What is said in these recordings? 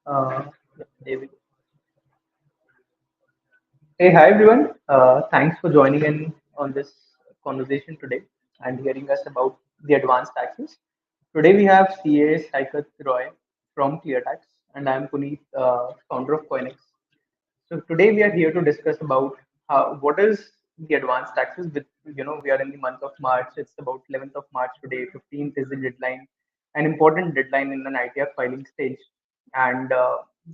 Uh, David. Hey, hi everyone. Thanks for joining in on this conversation today and hearing us about the advanced taxes. Today we have CA Saikat Roy from ClearTax, and I'm Puneet, founder of Coinex. So today we are here to discuss about what is the advanced taxes. With we are in the month of March. It's about 11th of March today. 15th is the deadline, an important deadline in an ITR filing stage, and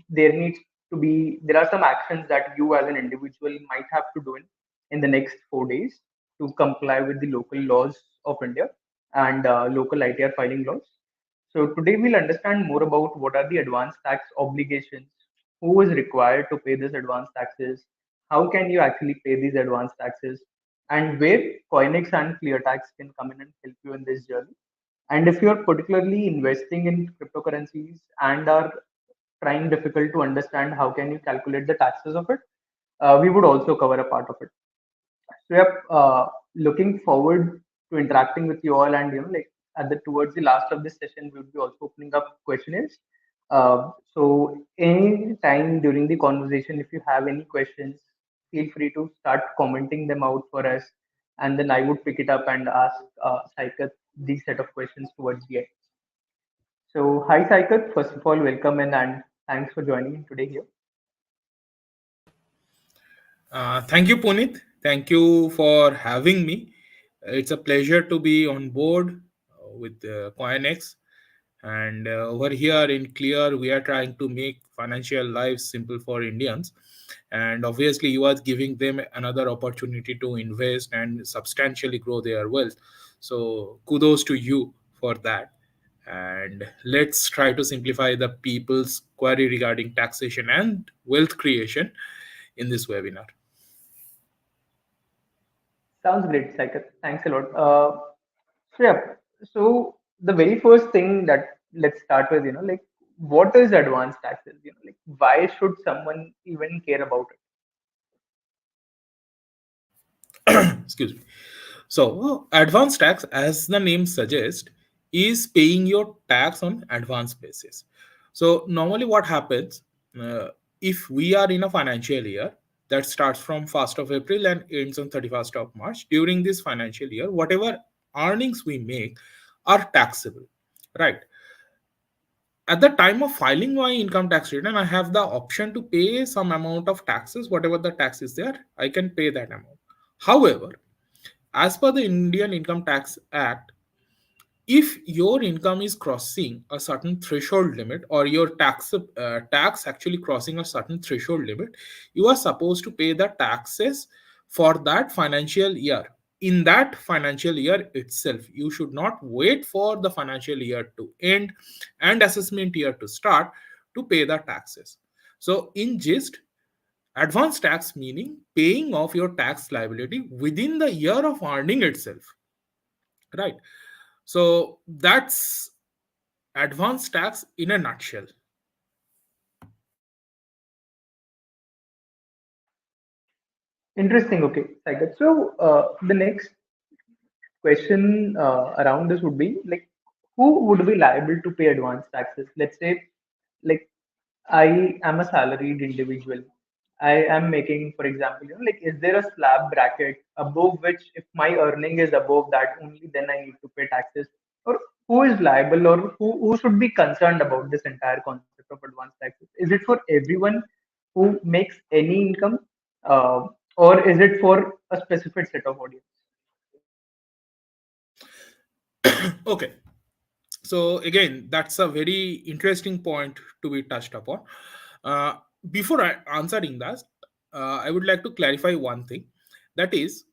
there are some actions that you as an individual might have to do in the next 4 days to comply with the local laws of India and local ITR filing laws. So today we'll understand more about what are the advanced tax obligations, who is required to pay these advanced taxes, how can you actually pay these advanced taxes, and where Coinex and ClearTax can come in and help you in this journey. And if you're particularly investing in cryptocurrencies and are trying difficult to understand how can you calculate the taxes of it, we would also cover a part of it. So yep, looking forward to interacting with you all, and like at the towards the last of this session, we'll be also opening up questionnaires. So any time during the conversation, if you have any questions, feel free to start commenting them out for us, and then I would pick it up and ask Saikat these set of questions towards the end. So hi Saikat, first of all, welcome and thanks for joining in today here. Thank you, Punit. Thank you for having me. It's a pleasure to be on board with Coinex. And over here in Clear, we are trying to make financial lives simple for Indians. And obviously, you are giving them another opportunity to invest and substantially grow their wealth. So, kudos to you for that. And let's try to simplify the people's query regarding taxation and wealth creation in this webinar. Sounds great, Saikat. Thanks a lot. So yeah, so the very first thing that let's start with, like what is advanced taxes? Like why should someone even care about it? Excuse me. So, advance tax, as the name suggests, is paying your tax on advance basis. So, normally, what happens uh, if we are in a financial year that starts from 1st of April and ends on 31st of March? During this financial year, whatever earnings we make are taxable, right? At the time of filing my income tax return, I have the option to pay some amount of taxes, whatever the tax is there, I can pay that amount. However, as per the Indian Income Tax Act, if your income is crossing a certain threshold limit or your tax actually crossing a certain threshold limit, you are supposed to pay the taxes for that financial year. In that financial year itself, you should not wait for the financial year to end and assessment year to start to pay the taxes. So, in gist, advance tax meaning paying off your tax liability within the year of earning itself, right? So that's advance tax in a nutshell. Interesting. Okay, Saikat. So the next question around this would be like, who would be liable to pay advance taxes? Let's say, like I am a salaried individual. I am making, for example, like, is there a slab bracket above which, if my earning is above that, only then I need to pay taxes? Or who is liable, or who should be concerned about this entire concept of advance taxes? Is it for everyone who makes any income, or is it for a specific set of audience? Okay. So again, that's a very interesting point to be touched upon. Uh, Before answering that, I would like to clarify one thing. That is,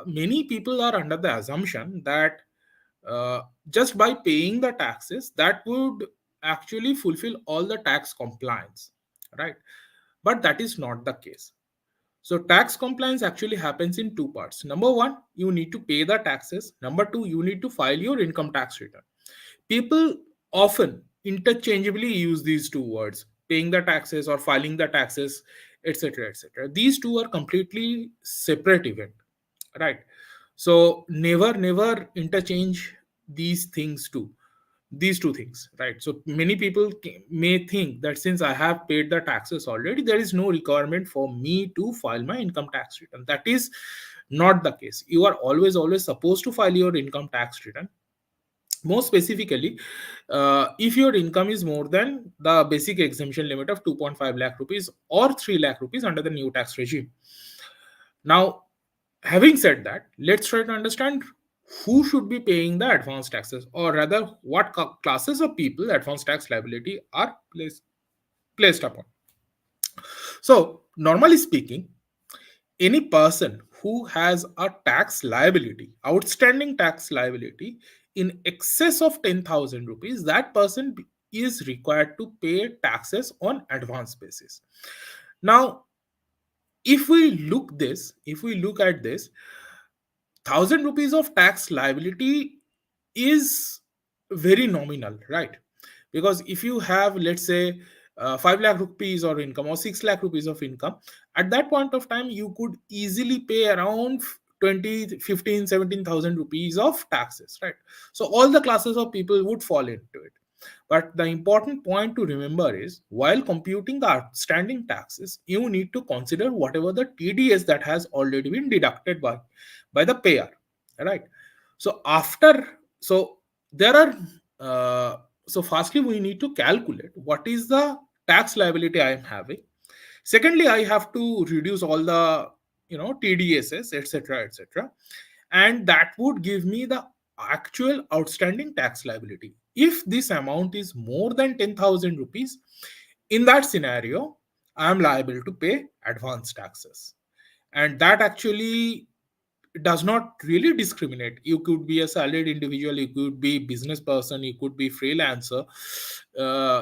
many people are under the assumption that uh, just by paying the taxes, that would actually fulfill all the tax compliance, right? But that is not the case. So tax compliance actually happens in two parts. Number one, you need to pay the taxes. Number two, you need to file your income tax return. People often interchangeably use these two words, paying the taxes or filing the taxes, etc. etc. These two are completely separate event, right? So never interchange these things too. these two things, right? So many people may think that since I have paid the taxes already, there is no requirement for me to file my income tax return. That is not the case. You are always supposed to file your income tax return. More specifically, if your income is more than the basic exemption limit of 2.5 lakh rupees or 3 lakh rupees under the new tax regime. Now, having said that, let's try to understand who should be paying the advance taxes, or rather, what classes of people advance tax liability are placed upon. So, normally speaking, any person who has a tax liability, outstanding tax liability in excess of 10,000 rupees, that person is required to pay taxes on advance basis. Now, if we look at this, 1,000 rupees of tax liability is very nominal, right? Because if you have, let's say, 5 lakh rupees or income, or 6 lakh rupees of income, at that point of time you could easily pay around 20, 15, 17,000 rupees of taxes, right? So all the classes of people would fall into it. But the important point to remember is, while computing the outstanding taxes, you need to consider whatever the TDS that has already been deducted by the payer, right? So so there are so firstly we need to calculate what is the tax liability I am having. Secondly, I have to reduce all the TDSs, etc., etc., and that would give me the actual outstanding tax liability. If this amount is more than 10,000 rupees, in that scenario, I am liable to pay advance taxes. And that actually does not really discriminate. You could be a salaried individual, you could be business person, you could be freelancer,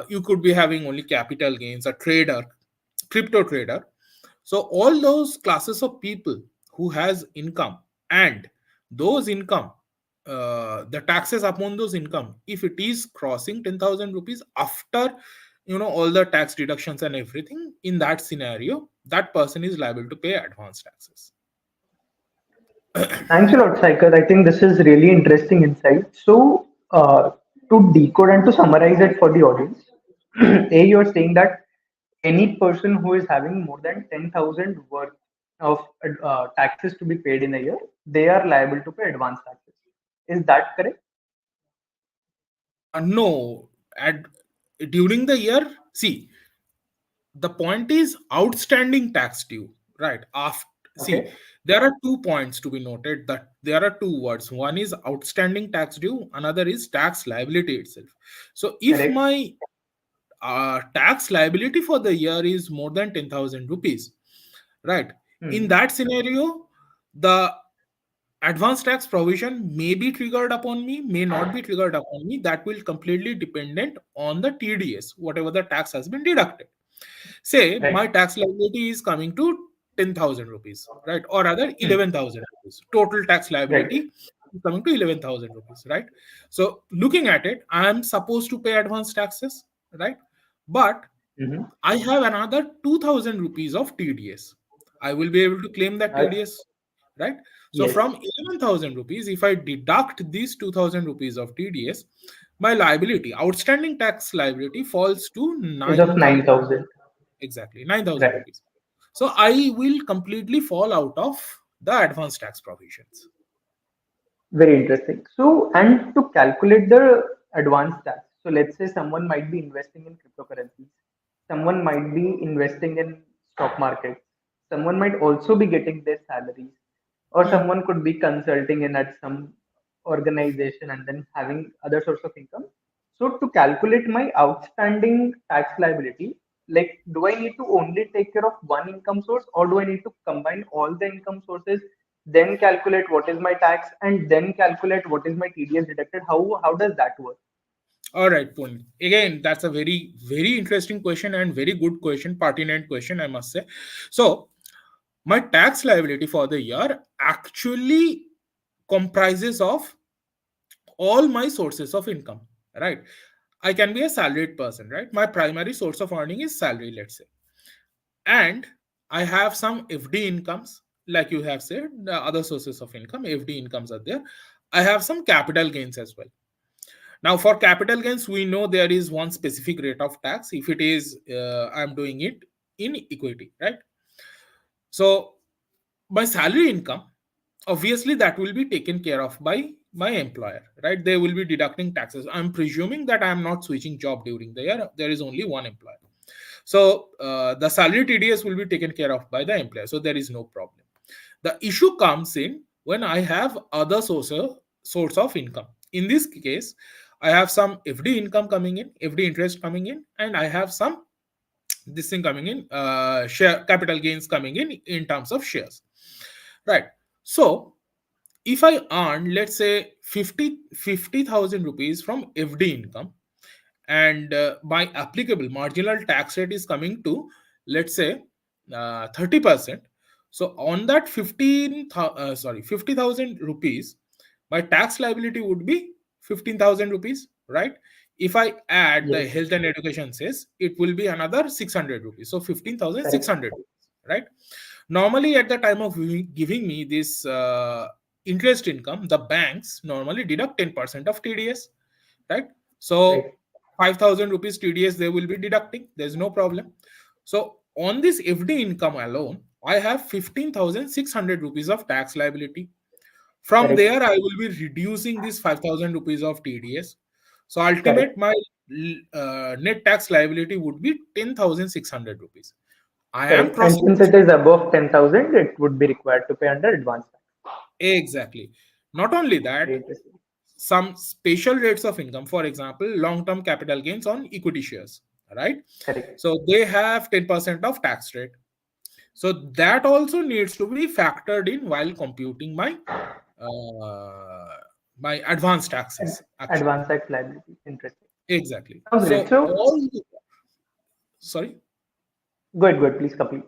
you could be having only capital gains, a trader, crypto trader. So all those classes of people who has income, and those income, the taxes upon those income, if it is crossing 10,000 rupees after all the tax deductions and everything, in that scenario that person is liable to pay advance taxes. Thanks a lot, Saikar. I think this is really interesting insight. So, to decode and to summarize it for the audience, A, you're saying that any person who is having more than 10,000 worth of taxes to be paid in a year, they are liable to pay advance taxes. Is that correct? No, at during the year, see, the point is outstanding tax due, right? After, see, Okay, there are 2 points to be noted, that there are two words. One is outstanding tax due, another is tax liability itself. So if correct. my tax liability for the year is more than 10,000 rupees, right? In Hmm. that scenario, the advanced tax provision may be triggered upon me, may not be triggered upon me. That will completely dependent on the TDS, whatever the tax has been deducted. Say my Right. tax liability is coming to 10,000 rupees, right? Or rather Hmm. 11,000 rupees. Total tax Right. liability is coming to 11,000 rupees, right? So looking at it, I am supposed to pay advance taxes, right? But Mm-hmm. I have another 2,000 rupees of TDS. I will be able to claim that TDS, right? So Yes. from 11,000 rupees, if I deduct these 2,000 rupees of TDS, my liability, outstanding tax liability, falls to Is of 9,000. 9,000. Exactly, 9,000 Right. rupees. So I will completely fall out of the advanced tax provisions. Very interesting. So, and to calculate the advance tax, so let's say someone might be investing in cryptocurrencies, someone might be investing in stock market, someone might also be getting their salaries, or Hmm. someone could be consulting in at some organization and then having other source of income. So, to calculate my outstanding tax liability, like, do I need to only take care of one income source, or do I need to combine all the income sources, then calculate what is my tax, and then calculate what is my TDS deducted? How does that work? All right, Pun. Again, that's a very interesting question and very good question, pertinent question, I must say. So, my tax liability for the year actually comprises of all my sources of income, right? I can be a salaried person, right? My primary source of earning is salary, let's say. And I have some FD incomes, like you have said, the other sources of income, FD incomes are there. I have some capital gains as well. Now, for capital gains, we know there is one specific rate of tax if it is I'm doing it in equity, right? So my salary income, obviously that will be taken care of by my employer, right? They will be deducting taxes. I'm presuming that I am not switching job during the year. There is only one employer. So the salary TDS will be taken care of by the employer. So there is no problem. The issue comes in when I have other source of income. In this case, I have some FD income coming in, FD interest coming in, and I have some this thing coming in, share capital gains coming in terms of shares, right? So if I earn, let's say, 50,000 rupees from FD income, and my applicable marginal tax rate is coming to, let's say, 30%. So on that 50,000 rupees, my tax liability would be 15,000 rupees, right? If I add the Yes, health and education cess, it will be another 600 rupees. So correct, 15,600 rupees, right? Normally, at the time of giving me this interest income, the banks normally deduct 10% of TDS, right? right, So 5,000 rupees TDS they will be deducting. There's no problem. So on this FD income alone, I have 15,600 rupees of tax liability. From correct, there, I will be reducing this 5,000 rupees of TDS. So correct, ultimate my net tax liability would be 10,600 rupees. I am correct. And since proceeding. it is above 10,000, it would be required to pay under advance tax. Exactly. Not only that, Very interesting. some special rates of income, for example, long term capital gains on equity shares, right? Correct, So they have 10% of tax rate. So that also needs to be factored in while computing uh, my advanced and taxes, actually. advance tax liability. Interesting. Exactly. Sounds great. So So, all, sorry. go ahead, please complete.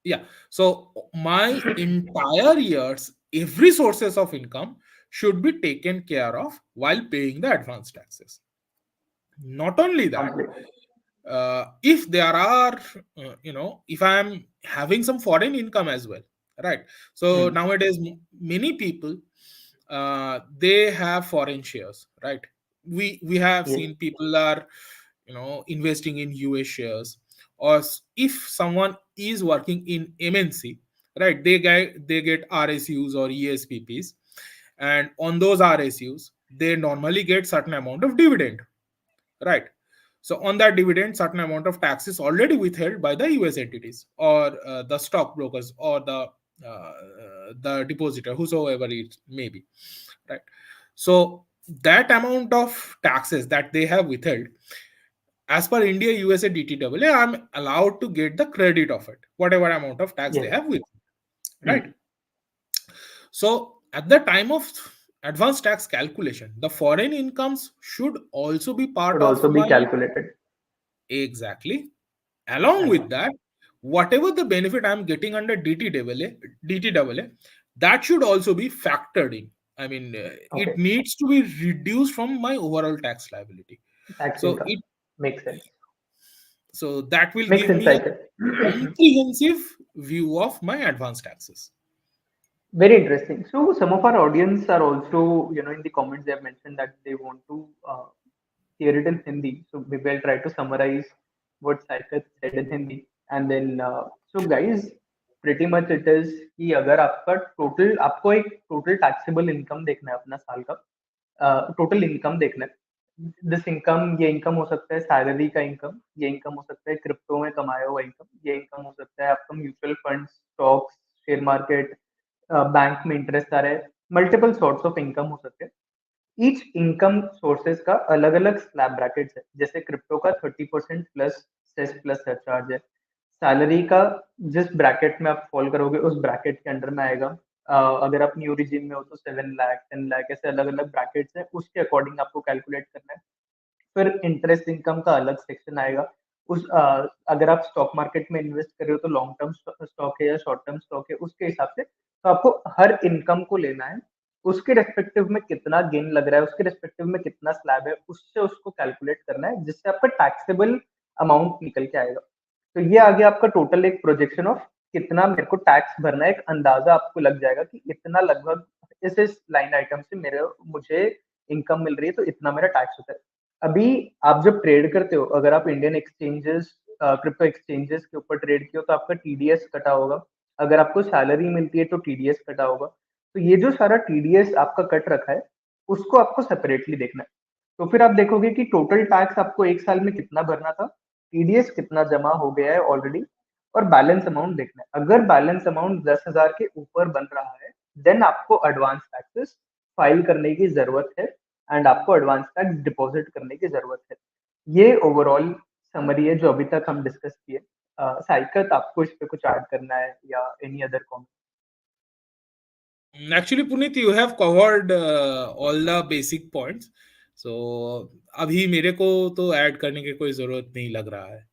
Yeah. So my entire years, every sources of income should be taken care of while paying the advance taxes. Not only Sounds that, great. if there are, if I am having some foreign income as well, right? So Hmm. nowadays, many people, they have foreign shares, right? We have Yes, seen people are, investing in US shares, or if someone is working in MNC, right? They get RSUs or ESPPs, and on those RSUs, they normally get certain amount of dividend, right? So on that dividend, certain amount of tax is already withheld by the US entities, or the stockbrokers, or the depositor, whosoever it may be, right? So that amount of taxes that they have withheld, as per India USA DTAA, I'm allowed to get the credit of it, whatever amount of tax they yes. have with, right? Hmm. So at the time of advanced tax calculation, the foreign incomes should also be part Should of also be my. calculated. Exactly. Along with Advance. that, whatever the benefit I'm getting under DTAA, that should also be factored in. I mean, it Okay. needs to be reduced from my overall tax liability. Tax So income. Makes sense. that will Makes give sense, me I a can. comprehensive view of my advanced taxes. Very interesting. So some of our audience are also, in the comments they have mentioned that they want to hear it in Hindi. So maybe I'll try to summarize what Saikat said in Hindi. And then, so guys, pretty much it is कि अगर आपको एक total taxable income देखना है अपना साल का total income देखना है. This income, ये income हो सकता है salary का income, ये income हो सकता है crypto में कमाया हुआ income, ये income हो सकता है आपका mutual funds, stocks, share market, bank में इंटरेस्ट आ रहा है, मल्टीपल सोर्स ऑफ इनकम हो सकते हैं. ईच इनकम सोर्सेज का अलग अलग स्लैब ब्रैकेट्स है. जैसे क्रिप्टो का 30% प्लस सेस प्लस सरचार्ज है. सैलरी का जिस ब्रैकेट में आप फॉल करोगे उस ब्रैकेट के अंडर में आएगा. अगर आप न्यू रिजीम में हो तो 7 लाख 10 लाख ऐसे अलग अलग ब्रैकेट्स है, उसके अकॉर्डिंग आपको कैलकुलेट करना है. फिर इंटरेस्ट इनकम का अलग सेक्शन आएगा. अगर आप स्टॉक मार्केट में इन्वेस्ट कर रहे हो तो लॉन्ग टर्म स्टॉक है या शॉर्ट टर्म स्टॉक है, उसके हिसाब से तो आपको हर इनकम को लेना है. उसके रेस्पेक्टिव में कितना गेन लग रहा है, उसके रेस्पेक्टिव में कितना स्लैब है, उससे उसको कैलकुलेट करना है जिससे आपका टैक्सेबल अमाउंट निकल के आएगा. तो ये आगे आपका टोटल एक प्रोजेक्शन ऑफ कितना मेरे को टैक्स भरना है, एक अंदाजा आपको लग जाएगा कि इतना लगभग इस लाइन आइटम से मेरे मुझे इनकम मिल रही है तो इतना मेरा टैक्स होता है। अभी आप जब ट्रेड करते हो, अगर आप इंडियन एक्सचेंजेस, क्रिप्टो एक्सचेंजेस के ऊपर ट्रेड किए हो तो आपका टीडीएस कटा होगा। अगर आपको सैलरी मिलती है तो टीडीएस कटा होगा। तो ये जो सारा टीडीएस आपका कट रखा है, उसको आपको सेपरेटली देखना है। तो फिर आप देखोगे कि टोटल टैक्स आपको एक साल में कितना भरना था, टीडीएस कितना जमा हो गया है ऑलरेडी, और बैलेंस अमाउंट देखना है। अगर बैलेंस अमाउंट 10,000 के ऊपर बन रहा है, देन आपको एडवांस टैक्सेस फाइल करने की जरूरत है, एंड आपको एडवांस टैक्स डिपॉजिट करने की जरूरत है। ये ओवरऑल समरी है जो अभी तक हम डिस्कस किए। साइकत, आपको इस पे कुछ ऐड करना है या any other comment? Actually, Puneet, you have covered all the basic points. So अभी मेरे को तो ऐड करने की कोई जरूरत नहीं लग रहा है.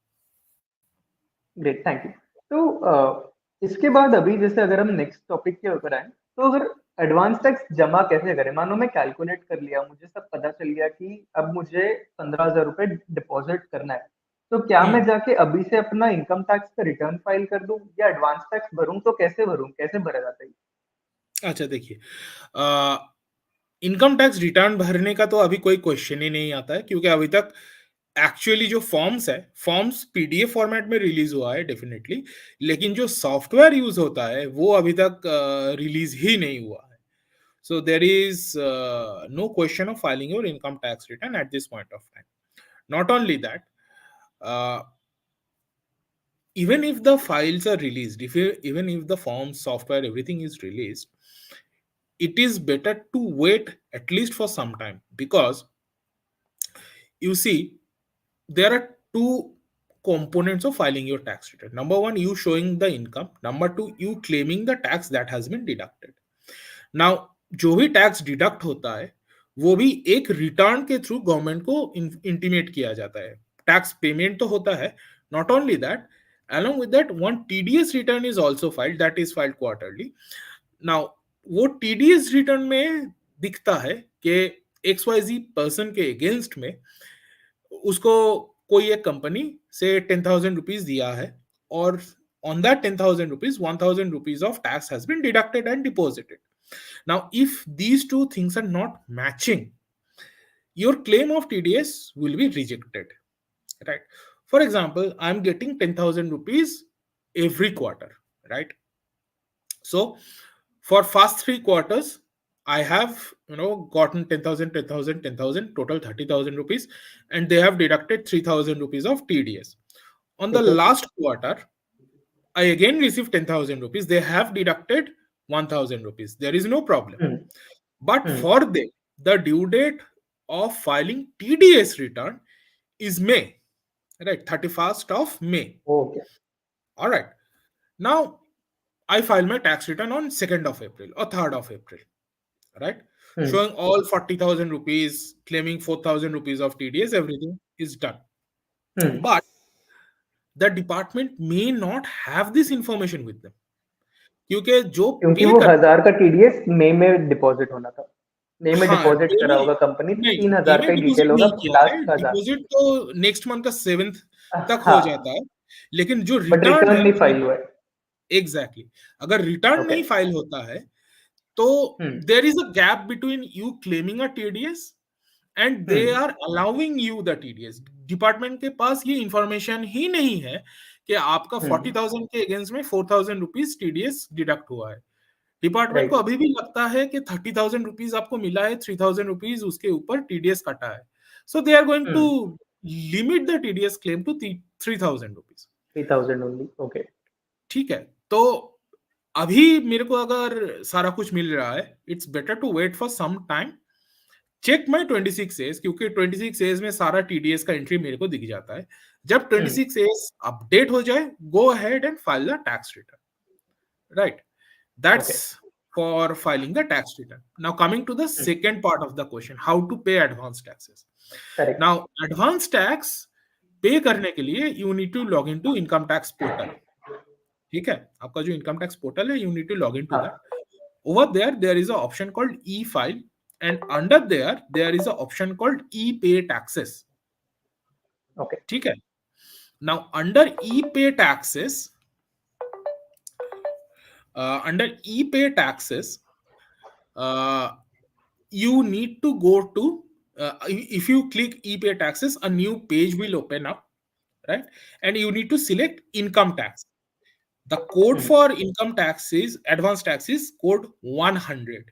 Great, thank you. तो इसके बाद अभी जैसे अगर हम नेक्स्ट टॉपिक के ऊपर आए, तो अगर एडवांस टैक्स जमा कैसे करें, मानो मैं कैलकुलेट कर लिया, मुझे सब पता चल गया कि अब मुझे 15,000 रुपये डिपॉजिट करना है, तो क्या मैं हम्म. जाके अभी से अपना इनकम टैक्स का रिटर्न फाइल कर दूं या एडवांस टैक्स भरूं? तो कैसे भरूं, कैसे भरा जाता है? अच्छा, देखिए, इनकम टैक्स रिटर्न भरने का तो अभी कोई क्वेश्चन ही नहीं आता है, क्योंकि अभी तक एक्चुअली जो फॉर्म्स है, फॉर्म्स पीडीएफ फॉर्मेट में रिलीज हुआ है डेफिनेटली, लेकिन जो सॉफ्टवेयर यूज होता है वो अभी तक रिलीज ही नहीं हुआ है. So there is no question of filing your income tax return at this point of time. Not only that, uh, even if the files are released, even if the form, software, everything is released, it is better to wait at least for some time, because you see, there are two components of filing your tax return. Number one, you showing the income. Number two, you claiming the tax that has been deducted. Now जो भी tax deduct होता है वो भी एक return के through government को intimate किया जाता है. टैक्स पेमेंट तो होता है. Not only that, along with that, one tds return is also filed, that is filed quarterly. Now वो tds रिटर्न में दिखता है कि XYZ पर्सन के अगेंस्ट में उसको कोई एक कंपनी से 10,000 रुपीज दिया है, और on that 10,000 rupees, 1,000 rupees of tax has been deducted and deposited. Now, if these two things are not matching, your claim of TDS will be rejected. Right? For example, I'm getting 10,000 rupees every quarter. Right? So, for first 3 quarters, I have gotten 10,000, 10,000, 10,000, total 30,000 rupees, and they have deducted 3,000 rupees of TDS. On the ठीक है। last quarter, I again received 10,000 rupees. They have deducted 1,000 rupees. There is no problem. Hmm. But hmm. for them, the due date of filing TDS return is May, right? 31st of May. Okay. All right. Now, I file my tax return on 2nd of April or 3rd of April, right? Hmm. Showing all 40,000 rupees, claiming 4,000 rupees of TDS, everything is done. Hmm. But the department may not have this information with them. क्योंकि जो क्योंकि पे वो कर 1,000 का TDS मई में deposit होना था। मई में हाँ, डिपॉजिट मे करा में होगा कंपनी, तो नहीं, तीन मे हजार में का ही डिटेल डिपॉजिट होगा, नहीं किया है, लास्ट का 1,000। डिपॉजिट तो नेक्स्ट मंथ का 7th तक हो हाँ, जाता है, लेकिन जो बट रिटर्न रिटर्न है, नहीं फाइल हुआ है। एग्जैक्टली, अगर रिटर्न ओके। नहीं फाइल होता है तो hmm. There is a gap between you claiming a TDS and they hmm. Are allowing you the TDS. Department के पास ये इंफॉर्मेशन ही नहीं है कि आपका हम्म। 40,000 के अगेंस्ट में 4,000 रुपीज टीडीएस डिडक्ट हुआ है. डिपार्टमेंट को राइट। अभी भी लगता है कि 30,000 रुपीज आपको मिला है, 3,000 रुपीज उसके ऊपर टीडीएस कटा है. So they are going to hmm. Limit the TDS claim to 3,000 rupees. 3,000 only. Okay. ठीक है, तो अभी मेरे को अगर सारा कुछ मिल रहा है, it's better to wait for some time. Check my 26 AS, क्योंकि 26 एज में सारा टीडीएस का एंट्री मेरे को दिख जाता है. जब हम्म। 26 एज अपडेट हो जाए, गो ahead and file the tax return. Right? Okay. That's for filing the tax return. Now, coming to the second part of the question, how to pay advance taxes. Correct. Now, advance tax पे करने के लिए you need to log into income tax portal. ठीक है, आपका जो income tax portal है, you need to log into that. हाँ। Over there is an option called e-file, and under there is an option called e-pay taxes. Okay. ठीक है. Now, under e-pay taxes, under e-pay taxes, uh, you need to go to, if you click e-pay taxes, a new page will open up, right? And you need to select income tax. The code Hmm. for income tax is advanced tax is code 100.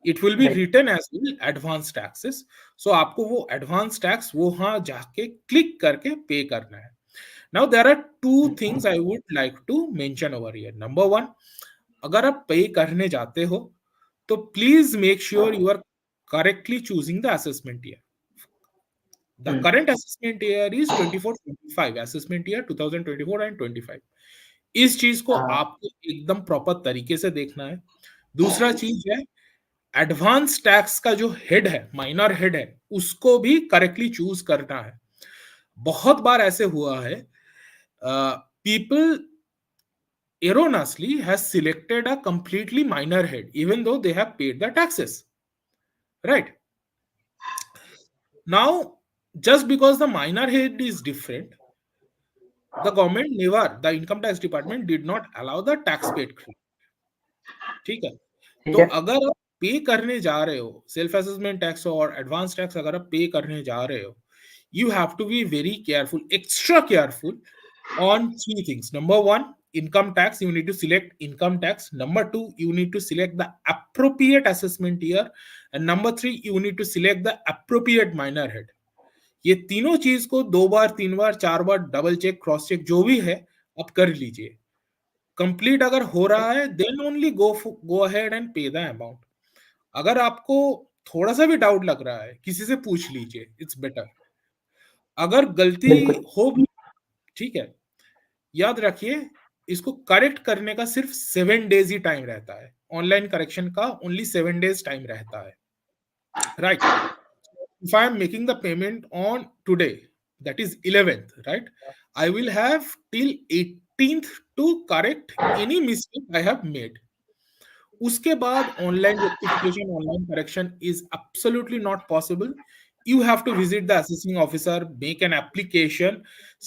It will be Right. written as well adवांस taxes. So आपको वो advance tax वहाँ जाके click करके पे करना है. Now there are two things I would like to mention over here. Number one, अगर आप पे करने जाते हो तो please make sure you are correctly choosing the assessment year. The Hmm. current assessment year is 24-25, assessment year 2024 and 25. इस चीज को हाँ. आपको एकदम प्रॉपर तरीके से देखना है. दूसरा चीज है, एडवांस टैक्स का जो हेड है, माइनर हेड है, उसको भी करेक्टली चूज करना है. बहुत बार ऐसे हुआ है, people erroneously has selected a completely minor head even though they have paid the taxes, right? Now, just because the minor head is different, the government never, the income tax department did not allow the tax paid credit. ठीक है. ठीक तो है. अगर आप पे करने जा रहे हो सेल्फ असेसमेंट टैक्स और एडवांस टैक्स, अगर आप पे करने जा रहे हो, you have to be very careful, extra careful on three things. Number one, income tax, you need to select income tax. Number two, you need to select the appropriate assessment year. And number three, you need to select the appropriate minor head. ये तीनों चीज को दो बार, तीन बार, चार बार double check, cross check, जो भी है आप कर लीजिए. कंप्लीट अगर हो रहा है, then only go ahead and pay the amount. अगर आपको थोड़ा सा भी डाउट लग रहा है, किसी से पूछ लीजिए, इट्स बेटर. अगर गलती बिल्कुल. हो भी, ठीक है, याद रखिए, इसको करेक्ट करने का सिर्फ 7 डेज ही टाइम रहता है. ऑनलाइन करेक्शन का ओनली 7 डेज टाइम रहता है, right? If I am making the payment on today, that is 11th, right? I will have till 18th to correct any mistake I have made. उसके बाद online rectification, online correction is absolutely not possible. You have to visit the assessing officer, make an application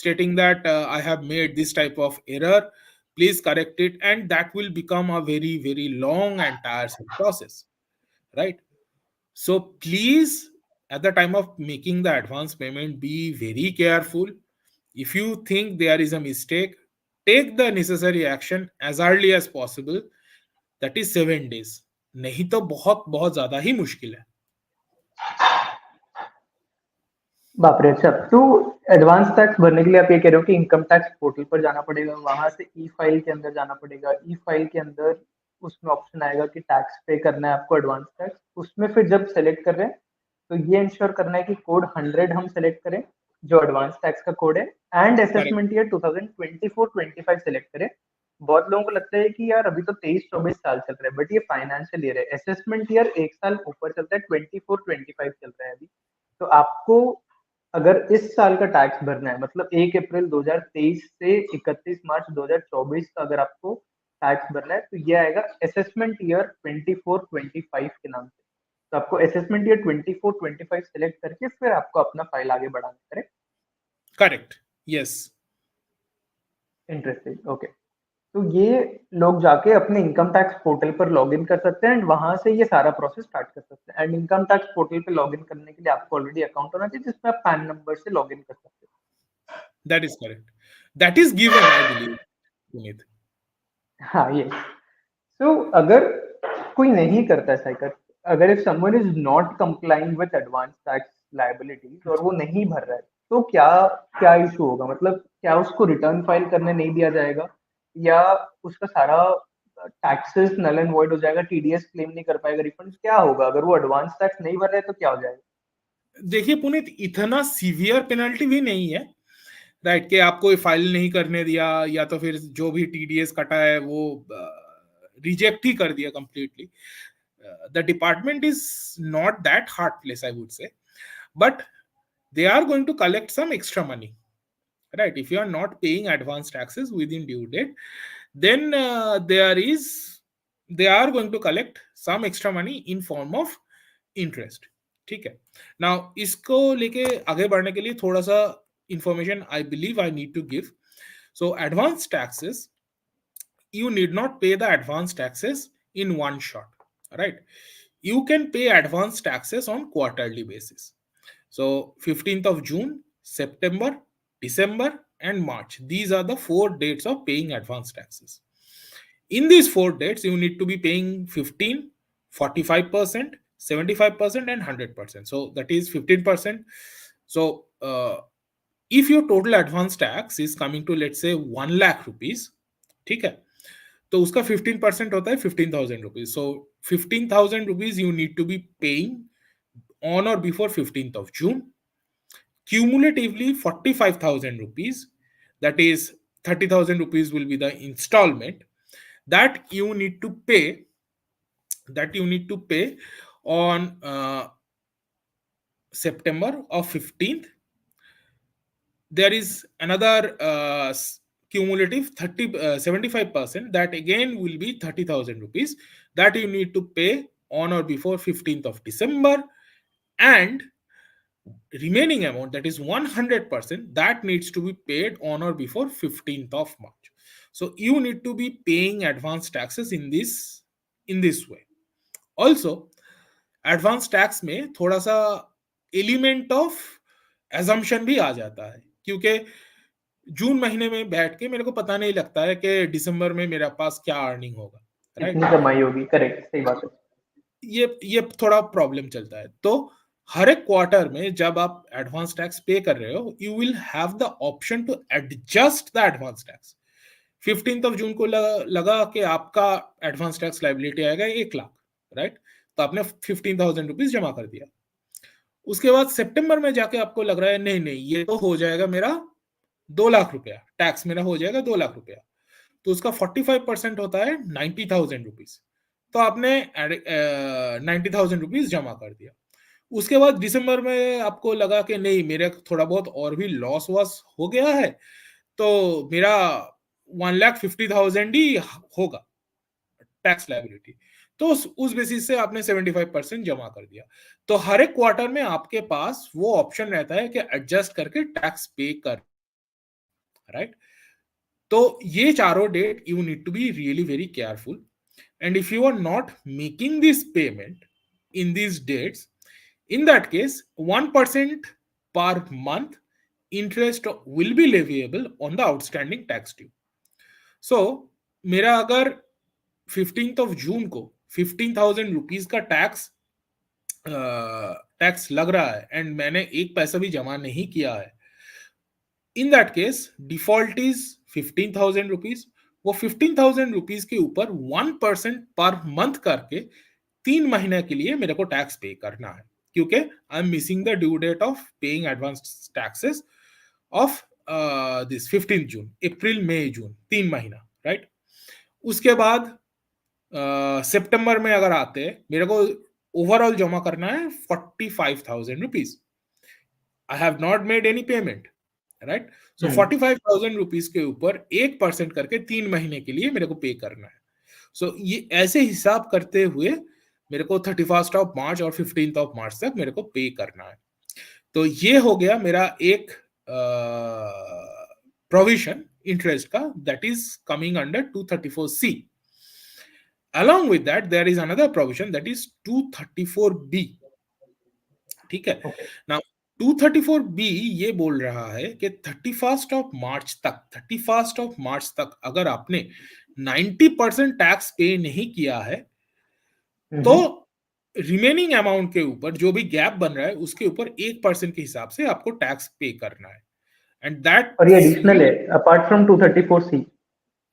stating that I have made this type of error, please correct it, and that will become a very very long and tiresome process, right? So please, at the time of making the advance payment, be very careful. If you think there is a mistake, take the necessary action as early as possible. That is 7 days. नहीं तो बहुत बहुत ज्यादा ही मुश्किल है. बाप रे. अच्छा, तो एडवांस टैक्स भरने के लिए आप ये कह रहे हो कि इनकम टैक्स पोर्टल पर जाना पड़ेगा, वहां से ई फाइल के अंदर जाना पड़ेगा, ई फाइल के अंदर उसमें ऑप्शन आएगा कि टैक्स पे करना है आपको एडवांस टैक्स, उसमें फिर जब सेलेक्ट कर रहे हैं तो ये इंश्योर करना है कि कोड 100 हम सेलेक्ट करें जो एडवांस टैक्स का कोड है, and correct. Assessment year 2024-25 select करें. बहुत लोगों को लगता है कि यार अभी तो 23-24 साल चल रहा है, बट ये फाइनेंशियल ईयर है. असेसमेंट ईयर एक साल ऊपर चलता है, 24-25 चल रहा है अभी. तो आपको अगर इस साल का टैक्स भरना है, मतलब 1 अप्रैल 2023 से 31 मार्च 2024 का अगर आपको टैक्स भरना है, तो ये आएगा असेसमेंट ईयर 24-25 के नाम से. तो आपको असेसमेंट ईयर 24-25 सेलेक्ट करके फिर आपको अपना फाइल आगे बढ़ाना है. करेक्ट. यस. इंटरेस्टिंग. ओके. तो ये लोग जाके अपने इनकम टैक्स पोर्टल पर लॉग इन कर सकते हैं एंड वहां से ये सारा प्रोसेस स्टार्ट कर सकते हैं. एंड इनकम टैक्स पोर्टल पे लॉग इन करने के लिए आपको ऑलरेडी अकाउंट होना चाहिए जिसमें आप पैन नंबर से लॉग इन कर सकते that is correct. That is given, I believe, Puneet. हैं. हाँ, ये. सो अगर कोई नहीं करता है साइकर, अगर if someone is not complying with advance tax liabilities और वो नहीं भर रहा है, तो क्या क्या इशू होगा? मतलब क्या उसको रिटर्न फाइल करने नहीं दिया जाएगा, या उसका सारा टैक्सेस नल एंड वॉइड हो जाएगा, टीडीएस क्लेम नहीं कर पाएगा, रिफंड क्या होगा? अगर वो एडवांस टैक्स नहीं भर रहा है तो क्या हो जाएगा? देखिए पुनीत, इतना सीवियर पेनल्टी भी नहीं है, राइट? कि आपको फाइल नहीं करने दिया या तो फिर जो भी टीडीएस कटा है वो रिजेक्ट ही कर दिया completely. The department is not that hard place, I would say. But they are going to collect some extra money, right? If you are not paying advance taxes within due date, then they are going to collect some extra money in form of interest. ठीक है. Now इसको लेके आगे बढ़ने के लिए थोड़ा सा information I believe I need to give. So advance taxes, you need not pay the advance taxes in one shot, right? you can pay advance taxes on quarterly basis. So 15th of June, September, December, and March. These are the 4 dates of paying advance taxes. In these 4 dates, you need to be paying 15, 45%, 75%, and 100%. So that is 15%. So if your total advance tax is coming to let's say 1 lakh rupees, ठीक है, तो उसका 15% होता है 15,000 rupees. So 15,000 rupees you need to be paying on or before 15th of June. Cumulatively 45,000 rupees, that is 30,000 rupees will be the installment that you need to pay, on September of 15th. There is another cumulative 75%, that again will be 30,000 rupees, that you need to pay on or before 15th of December, and remaining amount, that is 100%, that needs to be paid on or before 15th of March. So you need to be paying advance taxes in this way. Also advance tax में थोड़ा सा element of assumption भी आ जाता है, क्योंकि जून महीने में बैठ के मेरे को पता नहीं लगता है कि दिसंबर में मेरे पास क्या अर्निंग होगा, राइट? कितनी कमाई होगी, करेक्ट, सही बात है। ये थोड़ा प्रॉब्लम चलता है। तो हर एक क्वार्टर में जब आप एडवांस टैक्स पे कर रहे हो, you will have the option to adjust the advance tax. 15 जून को लगा कि आपका एडवांस टैक्स लाइबिलिटी आएगा 1 लाख, राइट? तो आपने 15,000 रुपीज जमा कर दिया। उसके बाद सितंबर में जाके आपको लग रहा है नहीं नहीं, ये तो हो जाएगा मेरा 2 लाख रुपया, टैक्स मेरा हो जाएगा 2 लाख रुपया। तो उसका 45% होता है 90,000 रुपीज। तो आपने 90,000 रुपीज जमा कर दिया। उसके बाद दिसंबर में आपको लगा कि नहीं, मेरे थोड़ा बहुत और भी लॉस वॉस हो गया है, तो मेरा 1,50,000 ही होगा टैक्स लाइबिलिटी। तो उस बेसिस से आपने 75% जमा कर दिया। तो हर एक क्वार्टर में आपके पास वो ऑप्शन रहता है कि एडजस्ट करके टैक्स पे कर, राइट? तो ये चारों date you need to be really very careful, and if you are not making this payment in these dates, in that case 1% per month interest will be leviable on the outstanding tax due. So मेरा अगर 15th of June को 15,000 rupees का tax लग रहा है and मैंने एक पैसा भी जमा नहीं किया है, in that case default is 15,000 rupees. वो 15,000 रुपीज के ऊपर 1% पर मंथ करके 3 महीने के लिए मेरे को टैक्स पे करना है, क्योंकि I am missing the due date of paying advance taxes of this 15 June, अप्रैल मई जून, 3 महीना, राइट? उसके बाद सितंबर में अगर आते हैं, मेरे को ओवरऑल जमा करना है 45,000 rupees. I have not made any payment, right? So 45,000 rupees के ऊपर 1% करके 3 महीने के लिए मेरे को पे करना है। सो ये ऐसे हिसाब करते हुए मेरे को 31 मार्च और 15 मार्च तक मेरे को पे करना है। तो ये हो गया मेरा एक प्रोविजन इंटरेस्ट का, that is coming under 234C। Along with that, there is another provision that is 234B, ठीक है? Now 234B ये बोल रहा है कि 31 मार्च तक अगर आपने 90% टैक्स पे नहीं किया है, तो रिमेनिंग अमाउंट के ऊपर जो भी गैप बन रहा है उसके ऊपर 1% के हिसाब से आपको टैक्स पे करना है। एंड दैट, और ये एडिशनल है अपार्ट फ्रॉम 234C?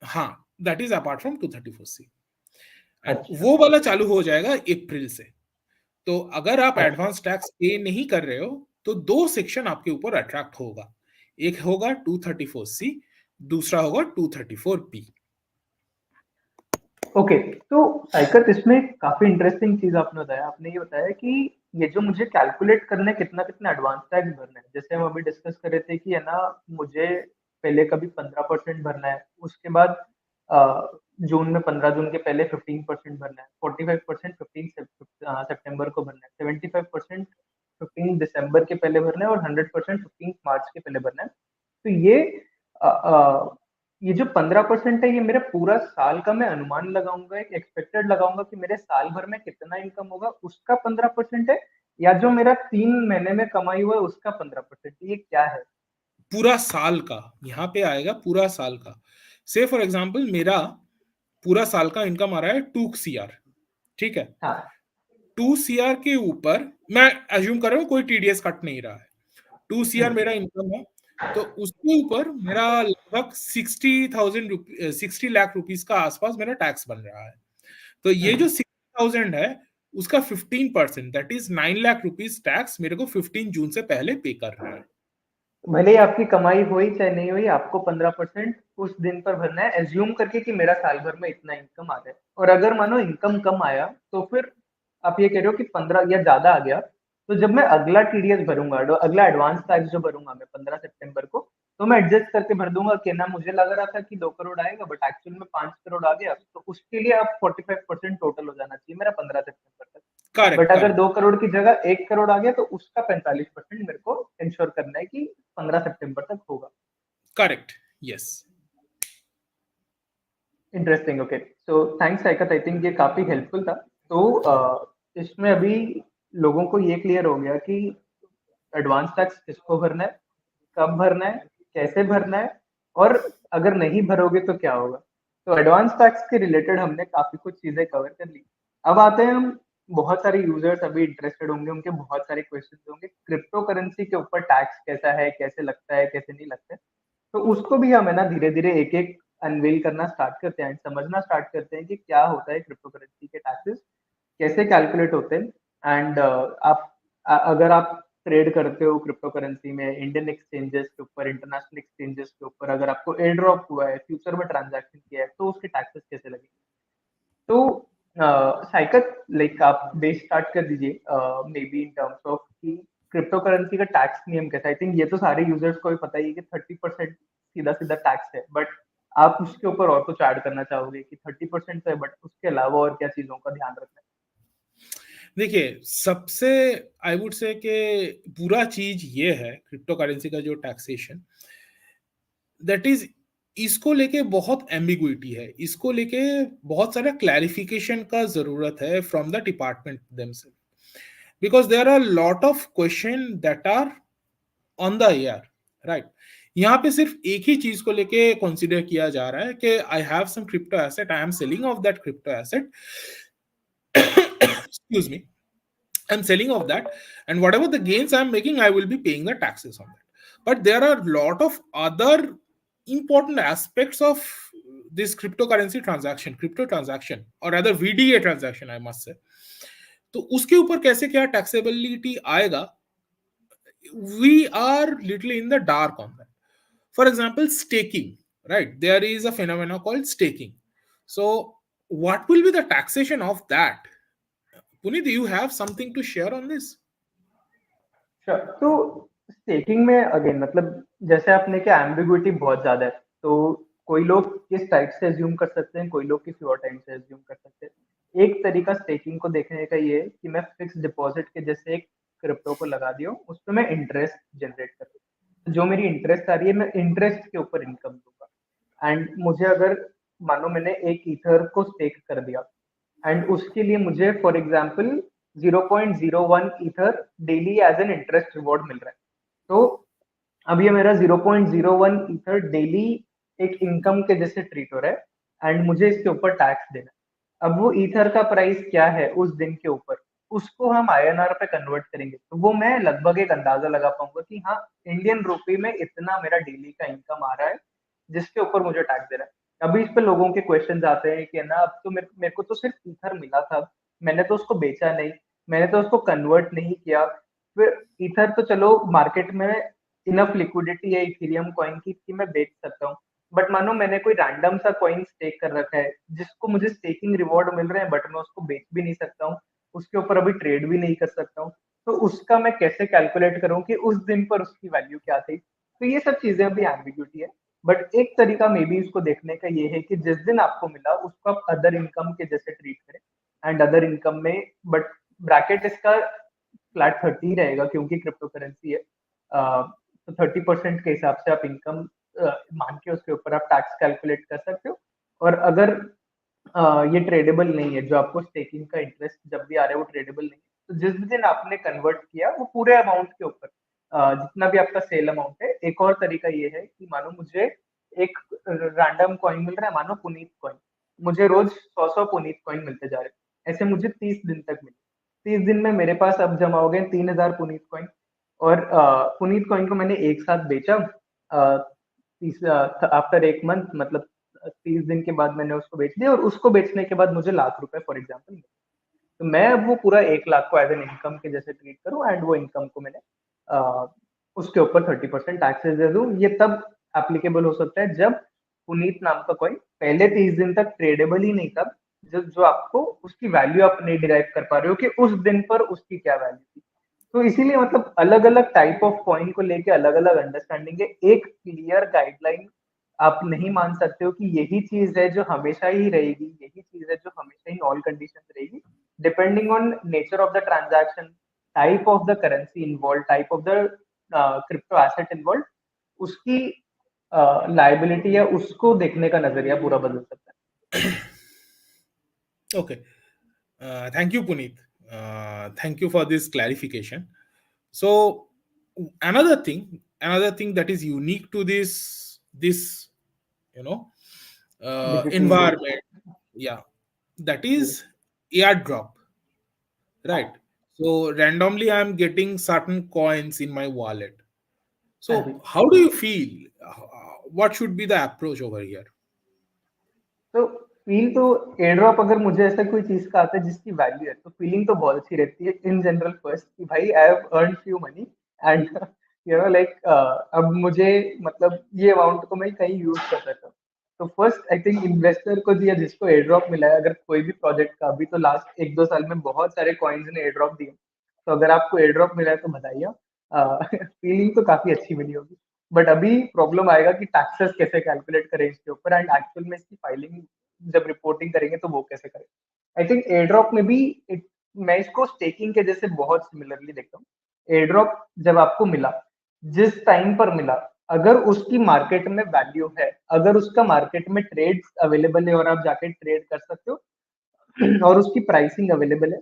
हाँ, that is apart from 234C। And अच्छा, वो वाला चालू हो जाएगा अप्रैल से। तो अगर आप अच्छा, एडवांस टैक्स पे नहीं कर रहे हो तो 2 सेक्शन आपके ऊपर अट्रैक्ट होगा, एक होगा 234C, दूसरा होगा 234B। ओके। तो साइकत, इसमें काफी इंटरेस्टिंग चीज आपने बताया। आपने ये बताया कि ये जो मुझे कैलकुलेट करना है कितना कितना एडवांस टैक्स भरना है, जैसे हम अभी डिस्कस कर रहे थे कि है ना, मुझे पहले कभी 15% भरना है, उसके बाद जून में 15 जून के पहले 15% भरना है, 45% 15 सितंबर को भरना है, 75% 15 दिसंबर के पहले भरना है, और 100% 15 मार्च के पहले भरना है। तो ये ये जो 15% है, ये मेरा पूरा साल का मैं अनुमान लगाऊंगा, एक एक्सपेक्टेड लगाऊंगा कि मेरे साल भर में कितना इनकम होगा, उसका 15% है, या जो मेरा 3 महीने में कमाई हुआ है उसका 15%, ये क्या है? पूरा साल का, यहाँ पे आएगा पूरा साल का। से फॉर एग्जाम्पल मेरा पूरा साल का इनकम आ रहा है 2 CR, ठीक है। हाँ। 2 CR के ऊपर मैं अज्यूम कर रहा हूँ कोई टीडीएस कट नहीं रहा है, 2 CR हम्म। मेरा इनकम है। तो उसके ऊपर मेरा लगभग 60 लाख रुपीज का आसपास मेरा टैक्स बन रहा है। तो ये जो हम्म। 60,000 है, उसका 15%, that is 9 lakh rupees tax मेरे को 15 जून से पहले पे करना है। भले ही आपकी कमाई हुई चाहे नहीं हुई, आपको 15% उस दिन पर भरना है, एज्यूम करके कि मेरा साल भर में इतना इनकम आ जाए। और अगर मानो इनकम कम आया, तो फिर आप ये कह रहे हो कि 15 या ज्यादा आ गया, तो जब मैं अगला टीडीएस भरूंगा, अगला एडवांस टैक्स जो भरूंगा मैं 15 सितंबर को, तो मैं एडजस्ट करके भर दूंगा कि ना, मुझे लग रहा था कि 2 करोड़ आएगा बट एक्चुअल में 5 करोड़ आ गया, तो उसके लिए अब 45% टोटल हो जाना चाहिए मेरा 15 सितंबर तक। बट करेक्ट, अगर करेक्ट, 2 करोड़ की जगह 1 करोड़ आ गया, तो उसका 45% मेरे को इंश्योर करना है कि 15 सितंबर तक होगा। Correct, yes. Interesting. Okay, so thanks Saikat, I think ये काफी हेल्पफुल था। तो इसमें अभी लोगों को ये क्लियर हो गया कि एडवांस टैक्स किसको भरना है, कब भरना है, कैसे भरना है, और अगर नहीं भरोगे तो क्या होगा। तो एडवांस टैक्स के रिलेटेड हमने काफी कुछ चीजें कवर कर ली। अब आते हैं हम, बहुत सारे यूजर्स अभी इंटरेस्टेड होंगे, उनके बहुत सारे क्वेश्चन होंगे क्रिप्टो करेंसी के ऊपर, टैक्स कैसा है, कैसे लगता है, कैसे नहीं लगता है। तो उसको भी हम है ना धीरे धीरे एक एक अनवेल करना स्टार्ट करते हैं, समझना स्टार्ट करते हैं कि क्या होता है क्रिप्टो करेंसी के टैक्सेस, कैसे कैलकुलेट होते हैं। एंड अगर आप ट्रेड करते हो क्रिप्टो करेंसी में इंडियन एक्सचेंजेस के ऊपर, इंटरनेशनल एक्सचेंजेस के ऊपर, अगर आपको एयर ड्रॉप हुआ है, फ्यूचर में ट्रांजैक्शन किया है, तो उसके टैक्सेस कैसे लगे। तो साइकत, लाइक आप बेस स्टार्ट कर दीजिए, may be in terms of कि क्रिप्टो करेंसी का टैक्स नियम कैसा है। आई थिंक ये तो सारे यूजर्स को भी पता ही है कि 30% सीधा सीधा टैक्स है, बट आप उसके ऊपर और कुछ ऐड करना चाहोगे कि 30% तो है, बट उसके अलावा और क्या चीजों का ध्यान रखना देखिए, सबसे आई वुड से कि बुरा चीज ये है क्रिप्टो करेंसी का जो टैक्सेशन, दैट इज, इसको लेके बहुत एम्बिग्विटी है, इसको लेके बहुत सारा क्लैरिफिकेशन का जरूरत है from the department themselves, because there are lot of question that are on the air, right. यहाँ पे सिर्फ एक ही चीज को लेके कंसिडर किया जा रहा है कि I have some crypto asset, I am selling off that crypto asset, excuse me, I'm selling of that, and whatever the gains I'm making, I will be paying the taxes on that. But there are a lot of other important aspects of this cryptocurrency transaction, crypto transaction, or rather VDA transaction, I must say. तो उसके ऊपर कैसे क्या taxability आएगा, we are little in the dark on that. For example, staking, right? There is a phenomena called staking. So, what will be the taxation of that? Puneet, do you have something to share on this? है। तो staking में again मतलब, जैसे आपने क्या, ambiguity बहुत ज्यादा है। तो कोई लोग किस टाइप से एज्यूम कर सकते हैं, कोई लोग किसी और टाइप से एज्यूम कर सकते हैं। एक तरीका स्टेकिंग को देखने का ये है कि मैं फिक्स डिपॉजिट के जैसे एक क्रिप्टो को लगा दिया हूँ, उस पर मैं इंटरेस्ट जनरेट कर रहा हूँ, जो मेरी इंटरेस्ट आ रही है मैं इंटरेस्ट के ऊपर इनकम दूंगा। एंड मुझे अगर मानो मैंने एक ईथर को स्टेक कर दिया, एंड उसके लिए मुझे for example 0.01 ether daily as an interest reward मिल रहा है। तो अब ये मेरा 0.01 ईथर डेली एक इनकम के जैसे ट्रीट हो रहा है, एंड मुझे इसके ऊपर टैक्स देना है। अब वो ईथर का प्राइस क्या है उस दिन के ऊपर, उसको हम आईएनआर पे कन्वर्ट करेंगे, तो वो मैं लगभग एक अंदाजा लगा पाऊंगा कि हाँ, इंडियन रुपी में इतना मेरा डेली का इनकम आ रहा है, जिसके ऊपर मुझे टैक्स देना है। अभी इस पे लोगों के क्वेश्चन आते हैं कि ना, अब तो मेरे को तो सिर्फ ईथर मिला था, मैंने तो उसको बेचा नहीं, मैंने तो उसको कन्वर्ट नहीं किया। फिर ईथर तो चलो मार्केट में इनफ लिक्विडिटी है इथेरियम कॉइन की कि मैं बेच सकता हूँ, बट मानो मैंने कोई रैंडम सा कॉइन स्टेक कर रखा है, जिसको मुझे स्टेकिंग रिवॉर्ड मिल रहे हैं, बट मैं उसको बेच भी नहीं सकता हूँ, उसके ऊपर अभी ट्रेड भी नहीं कर सकता हूँ। तो उसका मैं कैसे कैलकुलेट करूँ कि उस दिन पर उसकी वैल्यू क्या थी। तो ये सब चीजें अभी एम्बिग्यूटी है। बट एक तरीका मे बी इसको देखने का ये है कि जिस दिन आपको मिला उसको आप अदर इनकम के जैसे ट्रीट करें, एंड अदर इनकम में, बट ब्रैकेट इसका फ्लैट 30 रहेगा क्योंकि क्रिप्टो करेंसी है। तो 30% के हिसाब से आप इनकम मान के उसके ऊपर आप टैक्स कैलकुलेट कर सकते हो। और अगर ये ट्रेडेबल नहीं है, जो आपको स्टेकिंग का इंटरेस्ट जब भी आ रहा है वो ट्रेडेबल नहीं है, तो जिस दिन आपने कन्वर्ट किया वो पूरे अमाउंट के ऊपर, जितना भी आपका सेल अमाउंट है। एक और तरीका ये है कि मानो मुझे एक रैंडम कॉइन मिल रहा है, मानो पुनीत कॉइन, मुझे रोज 100 पुनीत कॉइन मिलते जा रहे हैं, ऐसे मुझे 30 दिन तक मिले। 30 दिन में मेरे पास अब जमा हो गए 3000 पुनीत कॉइन। और पुनीत कॉइन को मैंने एक साथ बेचा, आफ्टर एक मंथ, मतलब 30 दिन के बाद मैंने उसको बेच दिया, और उसको बेचने के बाद मुझे लाख रुपए फॉर एग्जाम्पल। तो मैं अब वो पूरा 1 लाख को एज एन इनकम के जैसे ट्रीट करूँ, एंड वो इनकम को मैंने अ, उसके ऊपर 30% टैक्सेस दे दूं। ये तब एप्लीकेबल हो सकता है जब पुनीत नाम का कोई पहले 30 दिन तक ट्रेडेबल ही नहीं था, जब जो आपको उसकी वैल्यू आप नहीं डिराइव कर पा रहे हो कि उस दिन पर उसकी क्या वैल्यू थी। तो इसीलिए मतलब अलग अलग टाइप ऑफ कॉइन को लेके अलग अलग अंडरस्टैंडिंग है। एक क्लियर गाइडलाइन आप नहीं मान सकते हो कि यही चीज है जो हमेशा ही रहेगी, यही चीज है जो हमेशा ही ऑल कंडीशन रहेगी। Depending on nature of the transaction, type of the currency involve, type of the crypto asset involve, उसकी लाइबिलिटी या उसको देखने का नजरिया पूरा बदल सकता है। Okay. Thank you, Puneet. Thank you for this clarification. So another thing that is unique to this you know digital gold. environment, yeah, that is airdrop, right? So randomly I'm getting certain coins in my wallet. हाँ So जी। how do you feel? What should be the approach over here? तो feel तो, air drop अगर मुझे ऐसा कोई चीज का आता है जिसकी वैल्यू है, तो फीलिंग तो बहुत अच्छी रहती है इन जनरल फर्स्ट, कि भाई I have earn few money, and like अब मुझे मतलब ये अमाउंट को मैं कहीं यूज कर सकता हूँ। तो फर्स्ट आई थिंक इन्वेस्टर को या जिसको एयर ड्रॉप मिला है, अगर कोई भी प्रोजेक्ट का, अभी तो लास्ट 1-2 साल में बहुत सारे कॉइन्स ने एयर ड्रॉप दिए, तो अगर आपको एयर ड्रॉप मिला है तो बधाइयाँ। फीलिंग तो काफी अच्छी मिली होगी। बट अभी प्रॉब्लम आएगा कि टैक्सेस कैसे कैलकुलेट करें इसके ऊपर, एंड एक्चुअल में इसकी फाइलिंग जब रिपोर्टिंग करेंगे तो वो कैसे करें। आई थिंक एयर ड्रॉप में भी मैं इसको स्टेकिंग के जैसे बहुत सिमिलरली देखता हूँ। एयर ड्रॉप जब आपको मिला, जिस टाइम पर मिला, अगर उसकी मार्केट में वैल्यू है, अगर उसका मार्केट में ट्रेड अवेलेबल है और आप जाके ट्रेड कर सकते हो और उसकी प्राइसिंग अवेलेबल है,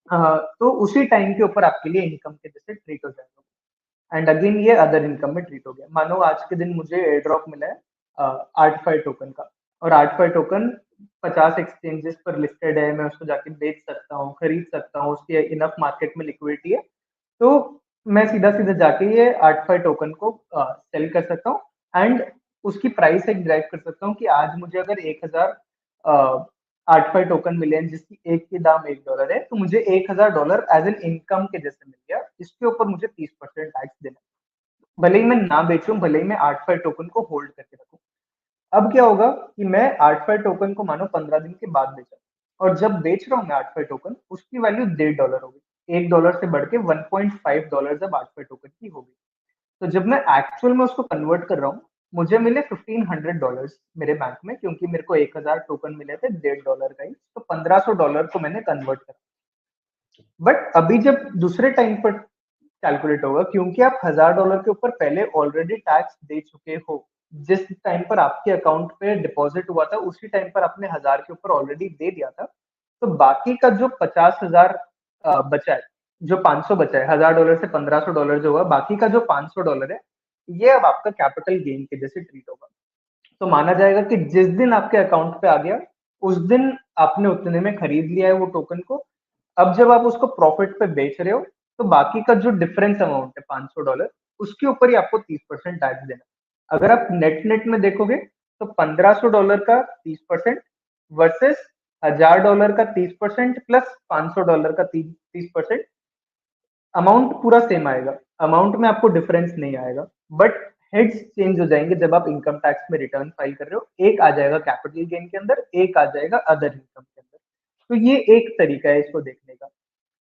तो उसी टाइम के ऊपर आपके लिए इनकम के जैसे ट्रीट हो जाएगा। एंड अगेन ये अदर इनकम में ट्रीट हो गया। मानो आज के दिन मुझे एयर ड्रॉप मिला है आर्ट फाइव टोकन का, और आर्ट फाइव टोकन 50 एक्सचेंजेस पर लिस्टेड है, मैं उसको जाके बेच सकता हूँ, खरीद सकता हूँ, उसकी इनफ मार्केट में लिक्विडिटी है। तो मैं सीधा सीधा जाके ये आर्ट फाइव टोकन को सेल कर सकता हूँ, एंड उसकी प्राइस एक ड्राइव कर सकता हूँ कि आज मुझे अगर 1000 आर्ट फाइव टोकन मिले हैं जिसकी एक की दाम $1 है, तो मुझे $1000 एज एन इनकम के जैसे मिल गया। इसके ऊपर मुझे 30% टैक्स देना है। भले ही मैं ना बेचूं, भले ही मैं आर्ट फाइव टोकन को होल्ड करके रखूं। अब क्या होगा कि मैं आर्ट फाइव टोकन को मानो 15 दिन के बाद बेचा, और जब बेच रहा हूँ मैं आर्ट फाइव टोकन, उसकी वैल्यू $1.5 हो गई, $1 से बढ़ के $1.5 अब आर्ट फाइव टोकन की हो गई। तो जब मैं एक्चुअल में उसको कन्वर्ट कर रहा हूँ, मुझे मिले $1500 मेरे बैंक में, क्योंकि मेरे को 1000 टोकन मिले थे $1.5 का ही, तो $1500 को मैंने कन्वर्ट करा। बट अभी जब दूसरे टाइम पर कैलकुलेट होगा, क्योंकि आप $1000 के ऊपर पहले ऑलरेडी टैक्स दे चुके हो। जिस टाइम पर आपके अकाउंट पे डिपॉजिट हुआ था, उसी टाइम पर आपने 1000 के ऊपर ऑलरेडी दे दिया था। तो बाकी का जो 50,000 बचा है, जो 500 बचा है, $1000 से $1500 जो हुआ, बाकी का जो $500 है, ये अब आपका कैपिटल गेन के जैसे ट्रीट होगा। तो माना जाएगा कि जिस दिन आपके अकाउंट पे आ गया, उस दिन आपने उतने में खरीद लिया है वो टोकन को। अब जब आप उसको प्रॉफिट पे बेच रहे हो, तो बाकी का जो डिफरेंस अमाउंट है $500, उसके ऊपर ही आपको 30% टैक्स देना। अगर आप नेट नेट में देखोगे, तो $1500 का 30% वर्सेस $1000 का 30% प्लस $500 का 30%, अमाउंट पूरा सेम आएगा। अमाउंट में आपको डिफरेंस नहीं आएगा, बट हेड्स चेंज हो जाएंगे जब आप इनकम टैक्स में रिटर्न फाइल कर रहे हो। एक आ जाएगा कैपिटल गेन के अंदर, एक आ जाएगा अदर इनकम के अंदर। तो ये एक तरीका है इसको देखने का।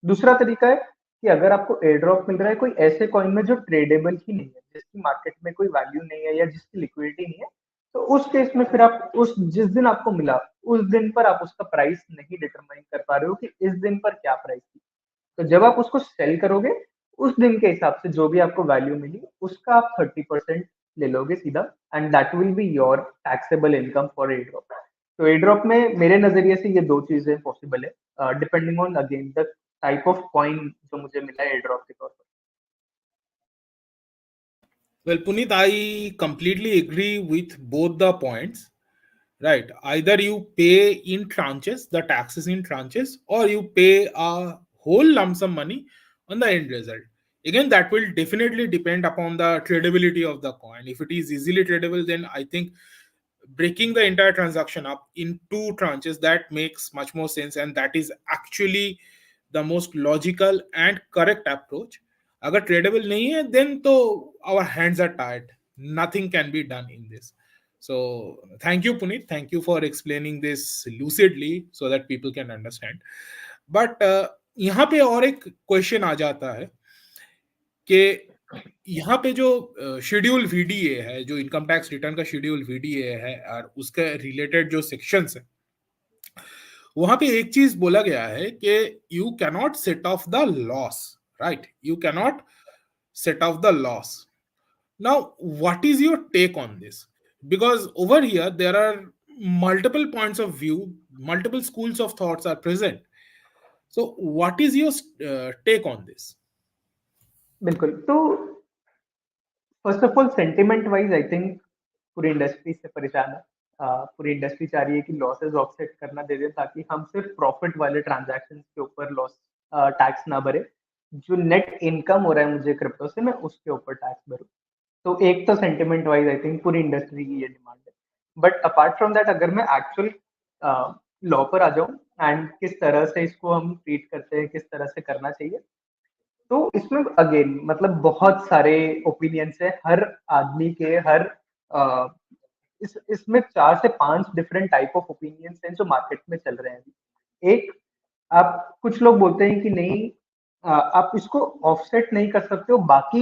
दूसरा तरीका है कि अगर आपको एयर ड्रॉप मिल रहा है कोई ऐसे कॉइन में जो ट्रेडेबल ही नहीं है, जिसकी मार्केट में कोई वैल्यू नहीं है या जिसकी लिक्विडिटी नहीं है, तो उस केस में फिर आप उस जिस दिन आपको मिला, उस दिन पर आप उसका प्राइस नहीं डिटरमाइन कर पा रहे हो कि इस दिन पर क्या प्राइस थी। तो जब आप उसको सेल करोगे, उस दिन के हिसाब से जो भी आपको वैल्यू मिली, उसका आप 30% ले लोगे सीधा, and that will be your taxable income for air drop. तो एयर ड्रॉप में मेरे नजरिए से ये दो चीजें पॉसिबल है, depending on again the type of coin जो मुझे मिला है एयर ड्रॉप के तौर पर। Well, Puneet, I completely agree with both the points. Right. Either you pay in tranches, the taxes in tranches, or you pay a whole lump sum money on the end result. Again, that will definitely depend upon the tradability of the coin. If it is easily tradable, then I think breaking the entire transaction up in two tranches, that makes much more sense, and that is actually the most logical and correct approach. अगर tradable नहीं है, then तो our hands are tied. Nothing can be done in this. So thank you, Puneet. Thank you for explaining this lucidly so that people can understand. But यहाँ पे और एक question आ जाता है कि यहाँ पे जो शेड्यूल वीडीए है, जो इनकम टैक्स रिटर्न का शेड्यूल वीडीए है और उसके रिलेटेड जो सेक्शंस है, वहां पे एक चीज बोला गया है कि you cannot set of the loss, right? You cannot set off the loss. Now, what is your take on this? Because over here, there are multiple points of view, multiple schools of thoughts are present. So, what is your take on this? बिल्कुल। तो first of all sentiment wise I think पूरी industry से परेशान है। पूरी industry चाह रही है कि लॉसेस ऑफसेट करना दे दें ताकि हम सिर्फ प्रॉफिट वाले ट्रांजैक्शन के ऊपर लॉस टैक्स ना भरे। जो नेट इनकम हो रहा है मुझे क्रिप्टो से, मैं उसके ऊपर टैक्स भरूँ। तो एक तो सेंटिमेंट वाइज आई थिंक पूरी इंडस्ट्री की ये डिमांड है। बट अपार्ट फ्रॉम दैट, अगर मैं एक्चुअल लॉ पर आ जाऊं एंड किस तरह से इसको हम ट्रीट करते हैं, किस तरह से करना चाहिए, तो इसमें अगेन मतलब बहुत सारे ओपिनियंस है हर आदमी के, हर अ, इसमें 4 से 5 डिफरेंट टाइप ऑफ ओपिनियंस हैं जो मार्केट में चल रहे हैं अभी। एक, आप कुछ लोग बोलते हैं कि नहीं, आप इसको ऑफसेट नहीं कर सकते हो बाकी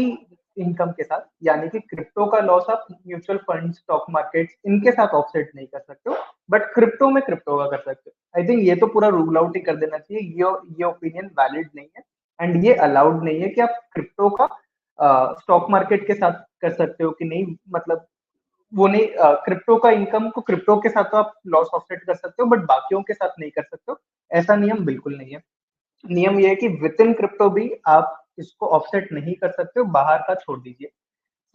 इनकम के साथ, यानी कि क्रिप्टो का लॉस आप म्यूचुअल फंड, स्टॉक मार्केट इनके साथ ऑफसेट नहीं कर सकते हो, बट क्रिप्टो में क्रिप्टो का कर सकते हो। आई थिंक ये तो पूरा रूल आउट ही कर देना चाहिए, ये ओपिनियन वैलिड नहीं है एंड ये अलाउड नहीं है कि आप क्रिप्टो का स्टॉक मार्केट के साथ कर सकते हो कि नहीं। मतलब वो नहीं, क्रिप्टो का इनकम को क्रिप्टो के साथ तो आप लॉस ऑफसेट कर सकते हो बट बाकियों के साथ नहीं कर सकते हो। ऐसा नियम बिल्कुल नहीं है। नियम ये है कि विद इन क्रिप्टो भी आप इसको ऑफसेट नहीं कर सकते हो, बाहर का छोड़ दीजिए।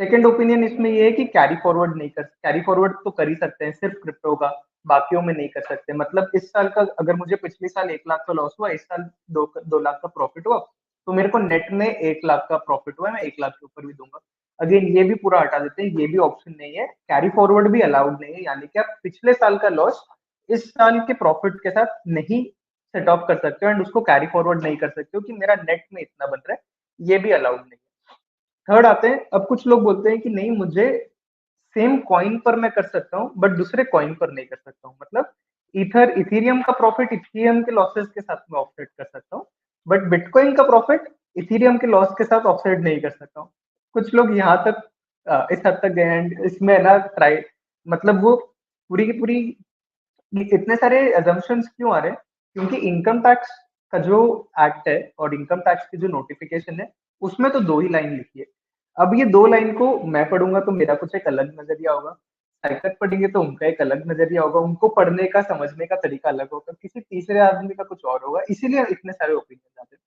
सेकंड ओपिनियन इसमें ये है कि कैरी फॉरवर्ड तो कर ही सकते हैं सिर्फ क्रिप्टो का, बाकियों में नहीं कर सकते। मतलब इस साल का अगर मुझे पिछले साल 1 लाख का लॉस हुआ, इस साल 2 लाख का प्रॉफिट हुआ, तो मेरे को नेट में 1 लाख का प्रॉफिट हुआ, मैं 1 लाख के ऊपर भी दूंगा। अगेन ये भी पूरा हटा देते हैं, ये भी ऑप्शन नहीं है। कैरी फॉरवर्ड भी अलाउड नहीं है, यानी कि आप पिछले साल का लॉस इस साल के प्रॉफिट के साथ नहीं सेट ऑफ कर सकते हो एंड उसको कैरी फॉरवर्ड नहीं कर सकते हो कि मेरा नेट में इतना बन रहा है, ये भी अलाउड नहीं है। थर्ड आते हैं, अब कुछ लोग बोलते हैं कि नहीं, मुझे सेम कॉइन पर मैं कर सकता हूँ बट दूसरे कॉइन पर नहीं कर सकता हूँ। मतलब इथीरियम का प्रॉफिट इथीरियम के लॉसेस के साथ मैं ऑफसेट कर सकता हूँ, बट बिटकॉइन का प्रॉफिट इथीरियम के लॉस के साथ ऑफसेट नहीं कर सकता हूँ। कुछ लोग यहाँ तक इस हद तक गए एंड इसमें ना ट्राई, मतलब वो पूरी की पूरी, इतने सारे अजम्पशंस क्यों आ रहे हैं, क्योंकि इनकम टैक्स का जो एक्ट है और इनकम टैक्स की जो नोटिफिकेशन है उसमें तो 2 ही लाइन लिखी है। अब ये 2 लाइन को मैं पढ़ूंगा तो मेरा कुछ एक अलग नजरिया होगा, साइकत पढ़ेंगे तो उनका एक अलग नजरिया होगा, उनको पढ़ने का समझने का तरीका अलग होगा, किसी तीसरे आदमी का कुछ और होगा, इसीलिए इतने सारे ओपिनियन आते हैं।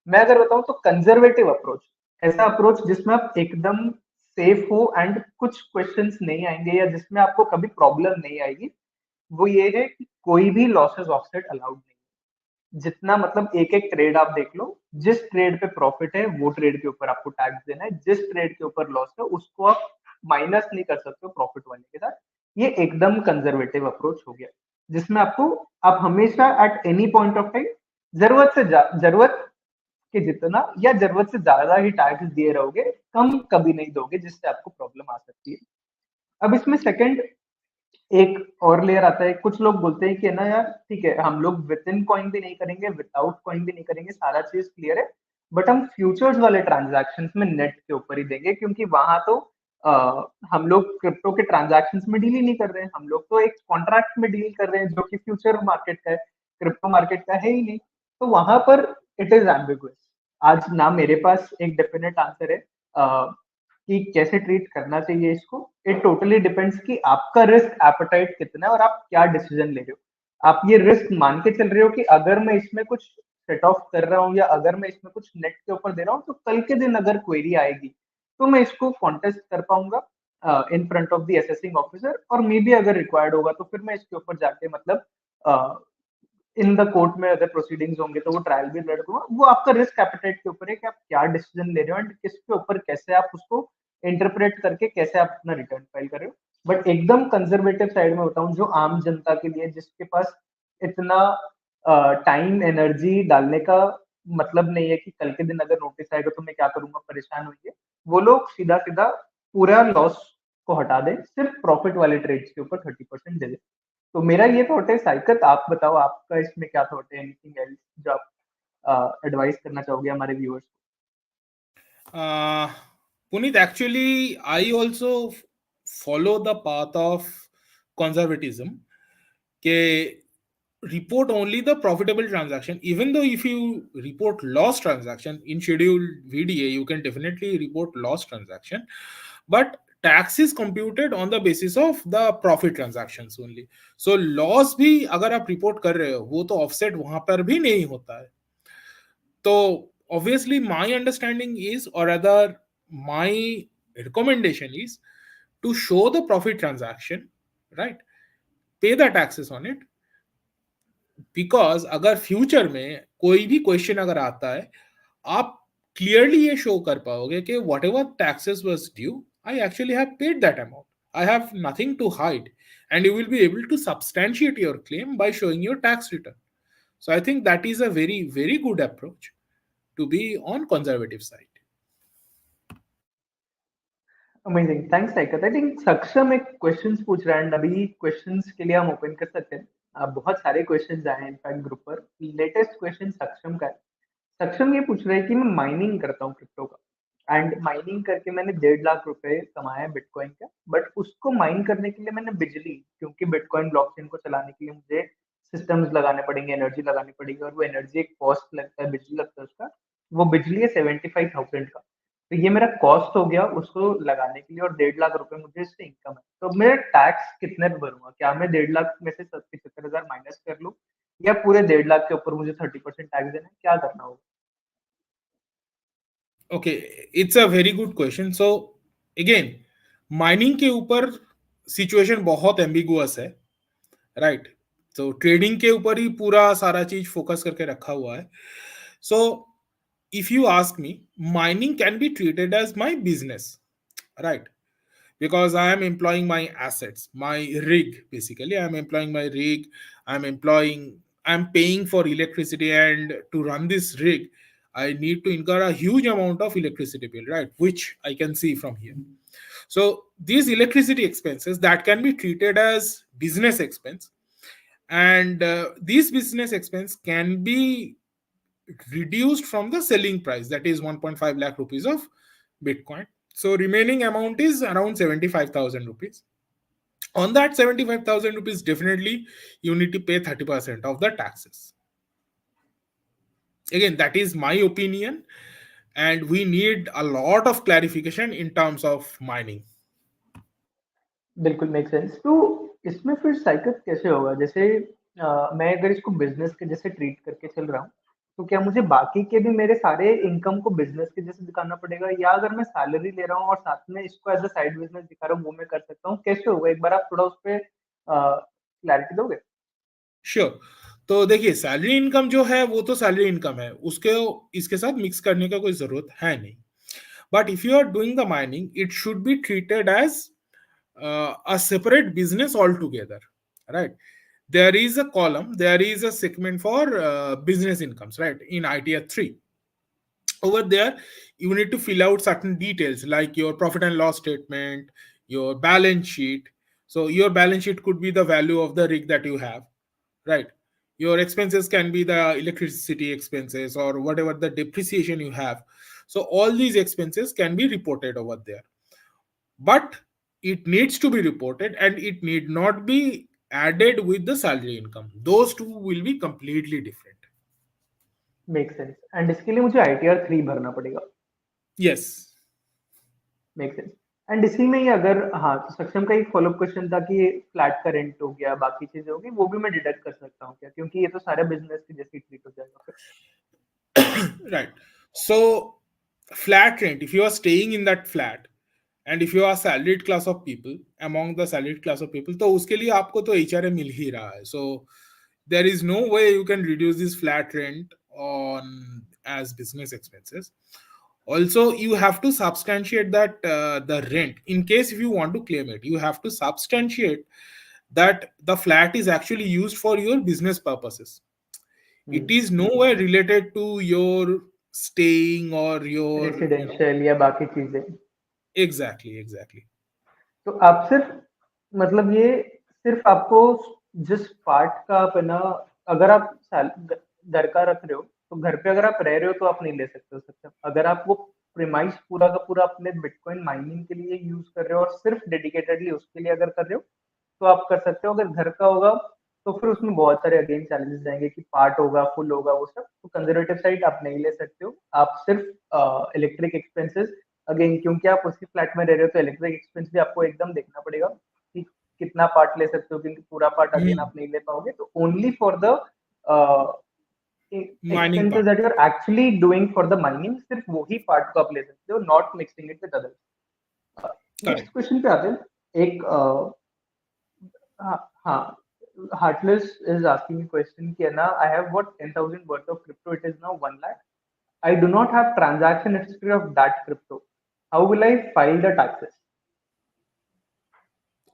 मैं अगर बताऊं तो कंजर्वेटिव अप्रोच, ऐसा अप्रोच जिसमें आप एकदम सेफ हो एंड कुछ क्वेश्चंस नहीं आएंगे या जिसमें आपको कभी प्रॉब्लम नहीं आएगी, वो ये है कि कोई भी लॉसेस ऑफसेट अलाउड नहीं है। जितना मतलब एक एक ट्रेड आप देख लो, जिस ट्रेड पे प्रॉफिट है वो ट्रेड के ऊपर आपको टैक्स देना है, जिस ट्रेड के ऊपर लॉस है उसको आप माइनस नहीं कर सकते हो प्रॉफिट वाले के साथ। ये एकदम कंजर्वेटिव अप्रोच हो गया, जिसमें आपको, आप हमेशा at any point of time जरूरत के जितना या जरूरत से ज्यादा ही टैक्स दिए रहोगे, कम कभी नहीं दोगे, जिससे आपको प्रॉब्लम आ सकती है। अब इसमें सेकंड एक और लेयर आता है, कुछ लोग बोलते हैं कि ना यार ठीक है, हम लोग विद इन कॉइन भी नहीं करेंगे, विदाउट कॉइन भी नहीं करेंगे, सारा चीज क्लियर है, बट हम फ्यूचर्स वाले ट्रांजैक्शंस में नेट के ऊपर ही देंगे, क्योंकि वहां तो हम लोग क्रिप्टो के ट्रांजैक्शंस में डील ही नहीं कर रहे हैं, हम लोग तो एक कॉन्ट्रैक्ट में डील कर रहे हैं जो कि फ्यूचर मार्केट का है, क्रिप्टो मार्केट का है ही नहीं। तो वहां पर इट इज एम्बिगुअस। आज ना मेरे पास एक डेफिनेट आंसर है, कि कैसे ट्रीट करना चाहिए इसको। इट टोटली डिपेंड्स कि आपका रिस्क एपेटाइट कितना है और आप क्या डिसीजन ले रहे हो। आप ये रिस्क मान के चल रहे हो कि अगर मैं इसमें कुछ सेट ऑफ कर रहा हूँ या अगर मैं इसमें कुछ नेट के ऊपर दे रहा हूँ तो कल के दिन अगर क्वेरी आएगी तो मैं इसको कॉन्टेस्ट कर पाऊंगा in front of the assessing officer, और मे बी अगर रिक्वायर्ड होगा तो फिर मैं इसके ऊपर जाके मतलब इन द कोर्ट में अगर प्रोसीडिंग्स होंगे तो वो ट्रायल भी लड़ दूंगा। वो आपका रिस्क एपेटाइट के ऊपर है कि आप क्या डिसीजन ले रहे हो एंड किसके ऊपर कैसे आप उसको इंटरप्रेट करके कैसे आप अपना रिटर्न फाइल कर रहे हो। बट एकदम कंजर्वेटिव साइड में बताऊं, जो आम जनता के लिए जिसके पास इतना टाइम एनर्जी डालने का मतलब नहीं है कि कल के दिन अगर नोटिस आएगा तो मैं क्या करूंगा, परेशान होंगे, वो लोग सीधा सीधा पूरा लॉस को हटा दें, सिर्फ प्रॉफिट वाले ट्रेड्स के ऊपर 30% दे दें। तो मेरा ये थॉट है। साइकत, आप बताओ आपका इसमें क्या थॉट है, एनीथिंग एल्स जो आप एडवाइस करना चाहोगे हमारे viewers Uh, Puneet, actually, I also follow the path of conservatism. Ke report only the profitable transaction. Even though if you report loss transaction in scheduled VDA, you can definitely report loss transaction. But tax is computed on the basis of the profit transactions only. So loss भी अगर आप report कर रहे हो वो तो offset वहां पर भी नहीं होता है. So obviously my understanding is, or rather my recommendation is, to show the profit transaction, right? Pay the taxes on it. Because अगर फ्यूचर में कोई भी क्वेश्चन अगर आता है, आप क्लियरली ये शो कर पाओगे कि whatever taxes was due, I actually have paid that amount, I have nothing to hide, and you will be able to substantiate your claim by showing your tax return. So I think that is a very very good approach to be on conservative side. Amazing, thanks Saikat. I think सक्षम एक questions पूछ रहा है and अभी questions के लिए हम open कर सकते हैं। बहुत सारे क्वेश्चंस आए हैं इनफैक्ट ग्रुप पर। लेटेस्ट क्वेश्चन सक्षम का है। सक्षम ये पूछ रहे हैं कि मैं माइनिंग करता हूँ क्रिप्टो का एंड माइनिंग करके मैंने 1.5 लाख रुपए कमाए हैं बिटकॉइन का, बट उसको माइन करने के लिए मैंने बिजली, क्योंकि बिटकॉइन ब्लॉकचेन को चलाने के लिए मुझे सिस्टम्स लगाने पड़ेंगे, एनर्जी लगानी पड़ेगी, और वो एनर्जी एक कॉस्ट लगता है, बिजली लगता है उसका। वो बिजली है 75,000 का। तो ये मेरा कॉस्ट हो गया उसको लगाने के लिए, और 1.5 लाख रुपए मुझे इससे इनकम है। तो मैं टैक्स कितने पे भरूंगा? क्या मैं 1.5 लाख में से 75,000 माइनस कर लूँ, या पूरे 1.5 लाख के ऊपर मुझे 30% टैक्स देना है? क्या करना होगा? Okay, it's a very good question. So again, mining के ऊपर सिचुएशन बहुत एम्बिगुअस है, राइट? तो ट्रेडिंग के ऊपर ही पूरा सारा चीज फोकस करके रखा हुआ है. So if you ask me, mining can be treated as my business, right? Because I am employing my assets, my rig. Basically, I am employing my rig. I'm paying for electricity, and to run this rig, I need to incur a huge amount of electricity bill, right? Which I can see from here. So these electricity expenses that can be treated as business expense, and these business expense can be reduced from the selling price, that is 1.5 lakh rupees of Bitcoin. So remaining amount is around 75,000 rupees. On that 75,000 rupees, definitely you need to pay 30% of the taxes. Again, that is my opinion, and we need a lot of clarification in terms of mining. बिल्कुल make sense. तो इसमें फिर cycle कैसे होगा? जैसे मैं अगर इसको बिजनेस के जैसे ट्रीट करके चल रहा हूँ, तो क्या मुझे बाकी के भी मेरे सारे इनकम को बिजनेस के जैसे दिखाना पड़ेगा, या अगर मैं सैलरी ले रहा हूँ और साथ में इसको एज अ साइड बिजनेस दिखा रहा हूँ वो मैं कर सकता हूँ? कैसे होगा, एक बार आप थोड़ा उस पर क्लैरिटी दोगे? श्योर. तो देखिए, सैलरी इनकम जो है वो तो सैलरी इनकम है, उसके इसके साथ मिक्स करने का कोई जरूरत है नहीं. But if you are doing the mining, it should be treated as a separate business altogether, right? There is a column, there is a segment for business incomes, right? In ITR 3, over there you need to fill out certain details like your profit and loss statement, your balance sheet. So your balance sheet could be the value of the rig that you have, right? Your expenses can be the electricity expenses or whatever the depreciation you have. So all these expenses can be reported over there, but it needs to be reported and it need not be added with the salary income. Those two will be completely different. Make sense. And इसके लिए मुझे ITR 3 भरना पड़ेगा? Yes. Make sense. And इसी में ही अगर, हाँ, तो सक्षम का एक फॉलोअप क्वेश्चन था कि फ्लैट का रेंट हो गया, बाकी चीजें हो गई, वो भी मैं डिडक्ट कर सकता हूँ क्या, क्योंकि ये तो सारे बिजनेस के जैसे ट्रीट हो जाएगा फिर। Right. So, flat rent, if you are staying in that flat and if you are salaried class of people, among the salaried class of people, तो उसके लिए आपको तो HRA मिल ही रहा है. So, there is no way you can reduce this flat rent on as business expenses. Also, you have to substantiate that the rent, in case if you want to claim it, you have to substantiate that the flat is actually used for your business purposes. It is nowhere related to your staying or your, residential या बाकी चीजें। exactly, exactly. तो आप सिर्फ, मतलब ये सिर्फ आपको जिस पार्ट का आप है ना, अगर आप घर का रख रहे हो, तो घर पे अगर आप रह रहे हो तो आप नहीं ले सकते हो सकते। अगर आप वो प्रीमाइस पूरा का पूरा अपने बिटकॉइन माइनिंग के लिए यूज कर रहे हो और सिर्फ डेडिकेटेडली उसके लिए अगर कर रहे हो, तो आप कर सकते हो। अगर घर का होगा तो फिर उसमें बहुत सारे अगेन चैलेंजेस जाएंगे कि पार्ट होगा, फुल होगा, वो सब। तो कंजर्वेटिव साइड आप नहीं ले सकते हो। आप सिर्फ इलेक्ट्रिक एक्सपेंसेस, अगेन क्योंकि आप उसी फ्लैट में रह रहे हो, तो इलेक्ट्रिक एक्सपेंस भी आपको एकदम देखना पड़ेगा कि कितना पार्ट ले सकते हो, क्योंकि पूरा पार्ट अगेन Hmm. आप नहीं ले पाओगे। तो only for the Mining expenses part. that you're actually doing for the mining, सिर्फ वही पार्ट को आप ले सकते हो, not mixing it with others. Next Correct. Question पे आते हैं। एक हाँ, Heartless is asking a question कि है ना, I have bought 10,000 worth of crypto, it is now 1 lakh. I do not have transaction history of that crypto. How will I file the taxes?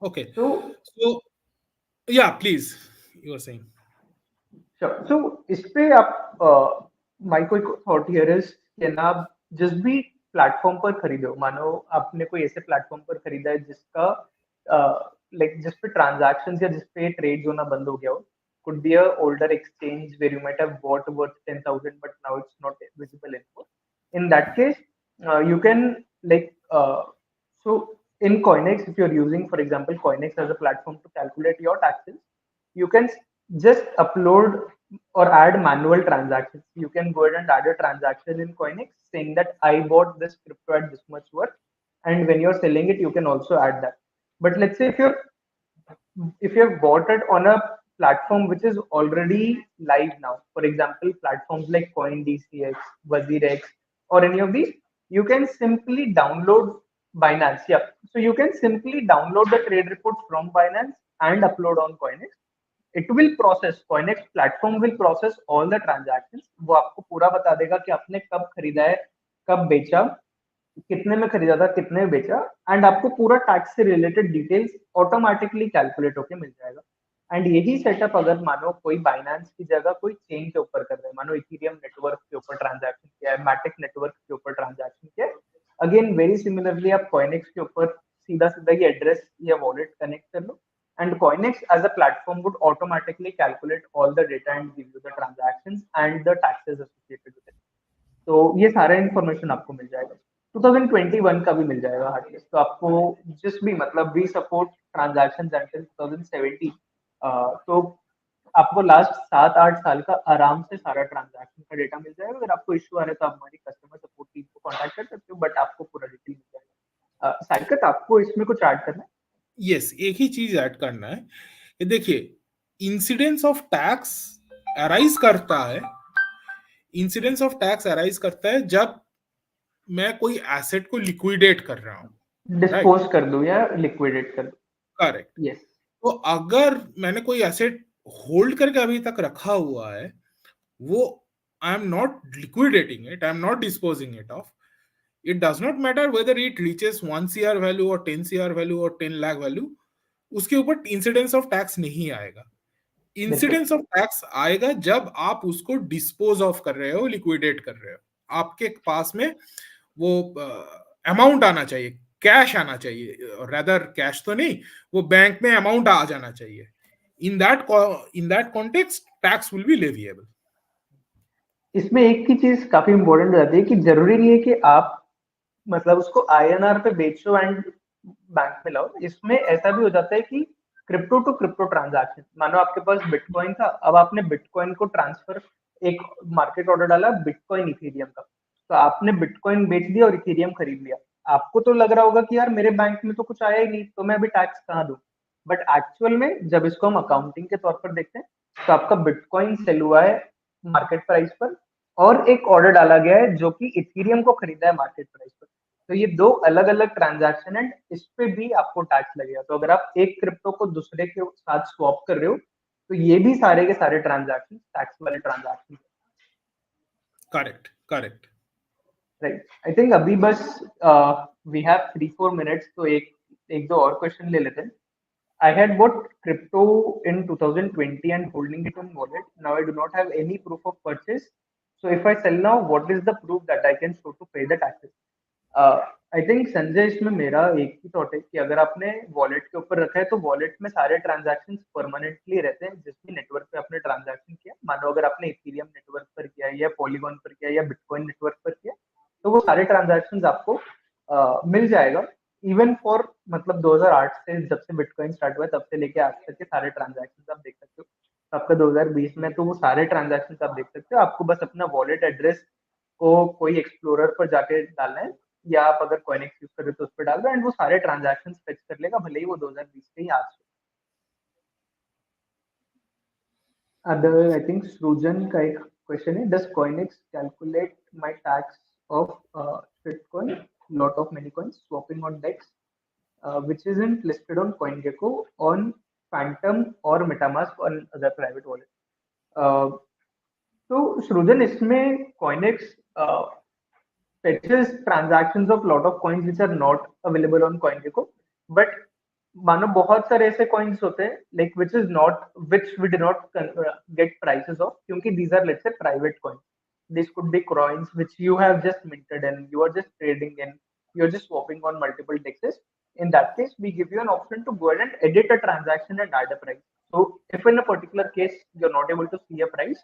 Okay. So, So, yeah, please. You were saying. sure. So इस पे आप, माई कोई thought here is कि ना, आप जिस भी platform पर खरीदो, मानो आपने कोई ऐसे प्लेटफॉर्म पर खरीदा है जिसका लाइक जिस पे ट्रांजैक्शन या जिस पे ट्रेड होना बंद हो गया हो, could be a older exchange where you might have bought worth 10,000 but now it's not visible anymore. In that case, you can like so in Coinex, if you're using, for example, Coinex as a platform to calculate your taxes, you can just upload or add manual transactions. You can go ahead and add a transaction in Coinex saying that I bought this crypto at this much worth, and when you're selling it, you can also add that. But let's say if you have bought it on a platform which is already live now, for example, platforms like CoinDCX, WazirX, or any of these, you can simply download Binance. Yeah, so you can simply download the trade report from Binance and upload on Coinex. It will process, Coinex platform will process all the transactions. वो आपको पूरा बता देगा कि आपने कब खरीदा है, कब बेचा, कितने में खरीदा था, कितने में बेचा, एंड आपको पूरा टैक्स से रिलेटेड डिटेल्स ऑटोमेटिकली कैलकुलेट होके मिल जाएगा। एंड यही सेटअप अगर मानो कोई बाइनेंस की जगह कोई चेन के ऊपर कर रहे हैं, मानो इथीरियम नेटवर्क के ऊपर ट्रांजैक्शन किया है, मैटिक नेटवर्क के ऊपर ट्रांजैक्शन किया है, अगेन वेरी सिमिलरली आप कॉइनेक्स के ऊपर सीधा सीधा ये एड्रेस या वॉलेट कनेक्ट कर लो, and Coinex as a platform would automatically calculate all the data and give you the transactions and the taxes associated with it. तो ये सारा इन्फॉर्मेशन आपको मिल जाएगा। 2021 का भी मिल जाएगा हार्डलिस्ट। तो आपको जिस भी, मतलब वी सपोर्ट ट्रांजैक्शन अंटिल 2017, तो आपको लास्ट 7-8 साल का आराम से सारा ट्रांजैक्शन का डेटा मिल जाएगा। अगर आपको इश्यू आ रहा है तो आप हमारी कस्टमर सपोर्ट टीम को कॉन्टैक्ट कर सकते हो, बट आपको पूरा डिटेल मिल जाएगा। साइकत, आपको इसमें कुछ ऐड करना है? यस, एक ही चीज ऐड करना है। ये देखिए, इंसिडेंस ऑफ टैक्स अराइज करता है, इंसिडेंस ऑफ टैक्स अराइज करता है जब मैं कोई एसेट को लिक्विडेट कर रहा हूँ। राइट, डिस्पोज कर दो या लिक्विडेट कर दो। करेक्ट। यस। तो अगर मैंने कोई एसेट होल्ड करके अभी तक रखा हुआ है, वो आई am not liquidating it, I am not disposing it of, it does not matter whether it reaches 1 CR value or 10 CR value or 10 lakh value, उसके ऊपर इंसिडेंस ऑफ टैक्स नहीं आएगा। बिल्कुल। इंसिडेंस ऑफ टैक्स आएगा जब आप उसको dispose of कर रहे हो, लिक्विडेट कर रहे हो, आपके पास में वो अमाउंट आना चाहिए, कैश आना चाहिए, रेदर कैश तो नहीं, वो बैंक में अमाउंट आ जाना चाहिए। In that context tax will be leviable. इसमें एक ही चीज काफी इंपॉर्टेंट हो जाती है कि जरूरी नहीं है कि आप, मतलब उसको आईएनआर पे बेचो एंड बैंक में लाओ। इसमें ऐसा भी हो जाता है कि क्रिप्टो टू क्रिप्टो ट्रांजैक्शन, मानो आपके पास बिटकॉइन था, अब आपने बिटकॉइन को ट्रांसफर, एक मार्केट ऑर्डर डाला बिटकॉइन इथेरियम का, तो आपने बिटकॉइन बेच दिया और इथेरियम खरीद लिया। आपको तो लग रहा होगा कि यार मेरे बैंक में तो कुछ आया ही नहीं, तो मैं अभी टैक्स कहाँ दूं। बट एक्चुअल में जब इसको हम अकाउंटिंग के तौर पर देखते हैं, तो आपका बिटकॉइन सेल हुआ है मार्केट प्राइस पर, और एक ऑर्डर डाला गया है जो कि इथीरियम को खरीदा है मार्केट प्राइस पर। तो ये दो अलग अलग ट्रांजैक्शन है, इस पे भी आपको टैक्स लगेगा। तो अगर आप एक क्रिप्टो को दूसरे के साथ स्वैप कर रहे हो, तो ये भी सारे के सारे ट्रांजैक्शन टैक्स वाले transaction. Correct, correct. Right, I think अभी बस वी हैव 3-4 मिनट्स, तो एक एक दो और क्वेश्चन ले लेते हैं। I had bought crypto in 2020 and holding it on wallet. Now I do not have any proof of purchase. So if I sell now, what is the proof that I can show to pay the taxes? I think Sanjay, इसमें मेरा एक ही thought है कि अगर आपने wallet के ऊपर रखा है, तो वॉलेट में सारे ट्रांजैक्शन परमानेंटली रहते हैं। जिस भी नेटवर्क पे आपने ट्रांजैक्शन किया, मानो अगर आपने इथीरियम नेटवर्क पर किया, या पॉलीगॉन पर किया, या बिटकॉइन नेटवर्क पर किया, तो वो सारे ट्रांजैक्शन आपको मिल जाएगा। इवन फॉर मतलब 2008 से, जब से बिटकॉइन स्टार्ट हुआ है, तब से लेके आज तक के सारे ट्रांजैक्शन आप देख सकते हो। तो आपका 2020 में, तो वो सारे ट्रांजैक्शन आप देख सकते हो। आपको बस अपना वॉलेट एड्रेस को कोई एक्सप्लोरर पर जाके डालना है, या आप अगर कॉइनेक्स यूज कर रहे हो तो उस पर डाल दो, एंड वो सारे ट्रांजैक्शन फेच कर लेगा, भले ही वो 2020 के ही आज से। अदर आई थिंक सृजन का एक क्वेश्चन है, does CoinEx calculate my tax of bitcoin, lot of many coins swapping on DEX which isn't listed on CoinGecko, on Phantom or MetaMask or other private wallet. Uh, तो सृजन, इसमें CoinEx fetches transactions of lot of coins which are not available on CoinGecko, but मानो बहुत सारे ऐसे coins होते हैं like which we do not get prices of, क्योंकि these are, let's say, private coins. These could be coins which you have just minted and you are just trading in, you're just swapping on multiple dexes. In that case, we give you an option to go ahead and edit a transaction and add a price. So if in a particular case you're not able to see a price,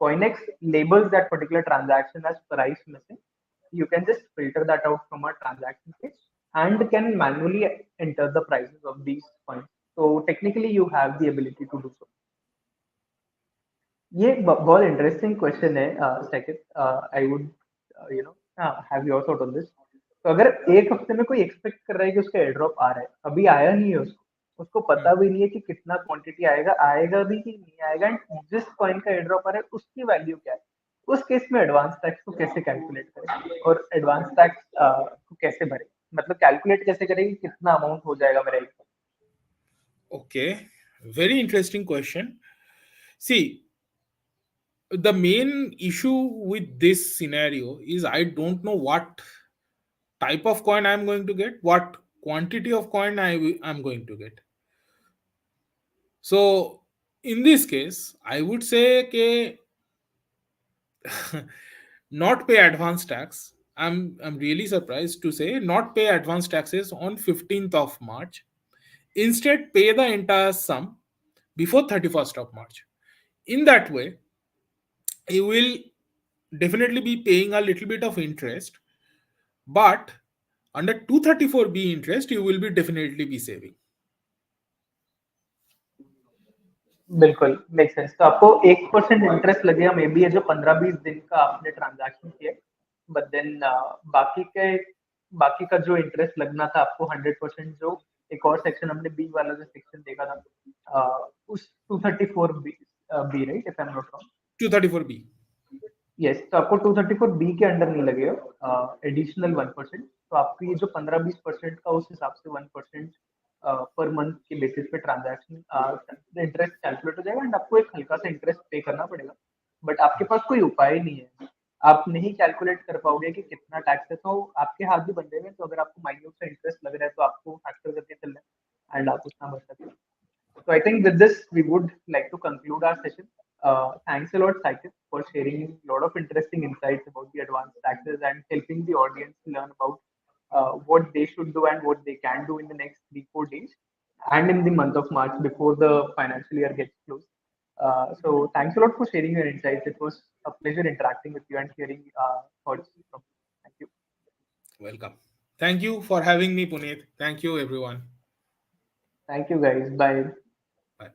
Coinex labels that particular transaction as price missing. You can just filter that out from a transaction page and can manually enter the prices of these coins. So technically, you have the ability to do so. ये एक बहुत interesting question है। Second, I would you know have your thought on this. तो अगर एक हफ्ते में कोई एक्सपेक्ट कर रहा है कि उसका एयर ड्रॉप आ रहा है, अभी आया नहीं है, उसको उसको पता भी नहीं है कि कितना क्वांटिटी आएगा, आएगा भी कि नहीं आएगा, एंड जिस कॉइन का एयर ड्रॉप आ रहा है उसकी वैल्यू क्या है, उस केस में एडवांस टैक्स को कैसे कैलकुलेट करें, और एडवांस टैक्स को कैसे भरे, मतलब कैलकुलेट कैसे करें कि कितना अमाउंट हो जाएगा मेरा एक। Okay, very interesting question. See, the main issue with this scenario is I don't know what type of coin I'm going to get, what quantity of coin I'm going to get. So in this case, I would say ke not pay advance tax. I'm really surprised to say not pay advance taxes on 15th of March. Instead, pay the entire sum before 31st of March. In that way, you will definitely be paying a little bit of interest, but under 234B interest, you will be definitely be saving. बिल्कुल make sense. तो आपको 1% interest लगेगा may be, ये जो 15-20 दिन का आपने transaction किया, बट देन बाकी का जो इंटरेस्ट लगना था आपको 100%, जो एक और सेक्शन हमने बी वाला जो सेक्शन देखा था, उस 234 B right, if I am not wrong. 234B. Yes, तो आपको 234 बी के अंडर नहीं लगेगा एडिशनल 1%। तो आपकी ये जो 15-20% का, उस हिसाब से 1% पर मंथ के बेसिस पे ट्रांजैक्शन इंटरेस्ट कैलकुलेट हो जाएगा, एंड आपको एक हल्का सा इंटरेस्ट पे करना पड़ेगा। बट आपके पास कोई उपाय नहीं है, आप नहीं कैलकुलेट कर पाओगे कि कितना टैक्स है, तो आपके हाथ भी बंधे हुए हैं। तो अगर आपको माइन्यूट सा इंटरेस्ट लग रहा है, तो आपको फैक्टर करके चलना है, एंड आप उतना भर सकते हैं। So I think with this, we would like to conclude our session. Thanks a lot, Saikit, for sharing a lot of interesting insights about the advanced taxes and helping the audience learn about what they should do and what they can do in the next 3-4 days and in the month of March before the financial year gets closed. So thanks a lot for sharing your insights. It was a pleasure interacting with you and hearing thoughts from you. Thank you. Welcome. Thank you for having me, Puneet. Thank you, everyone. Thank you, guys. Bye. Bye.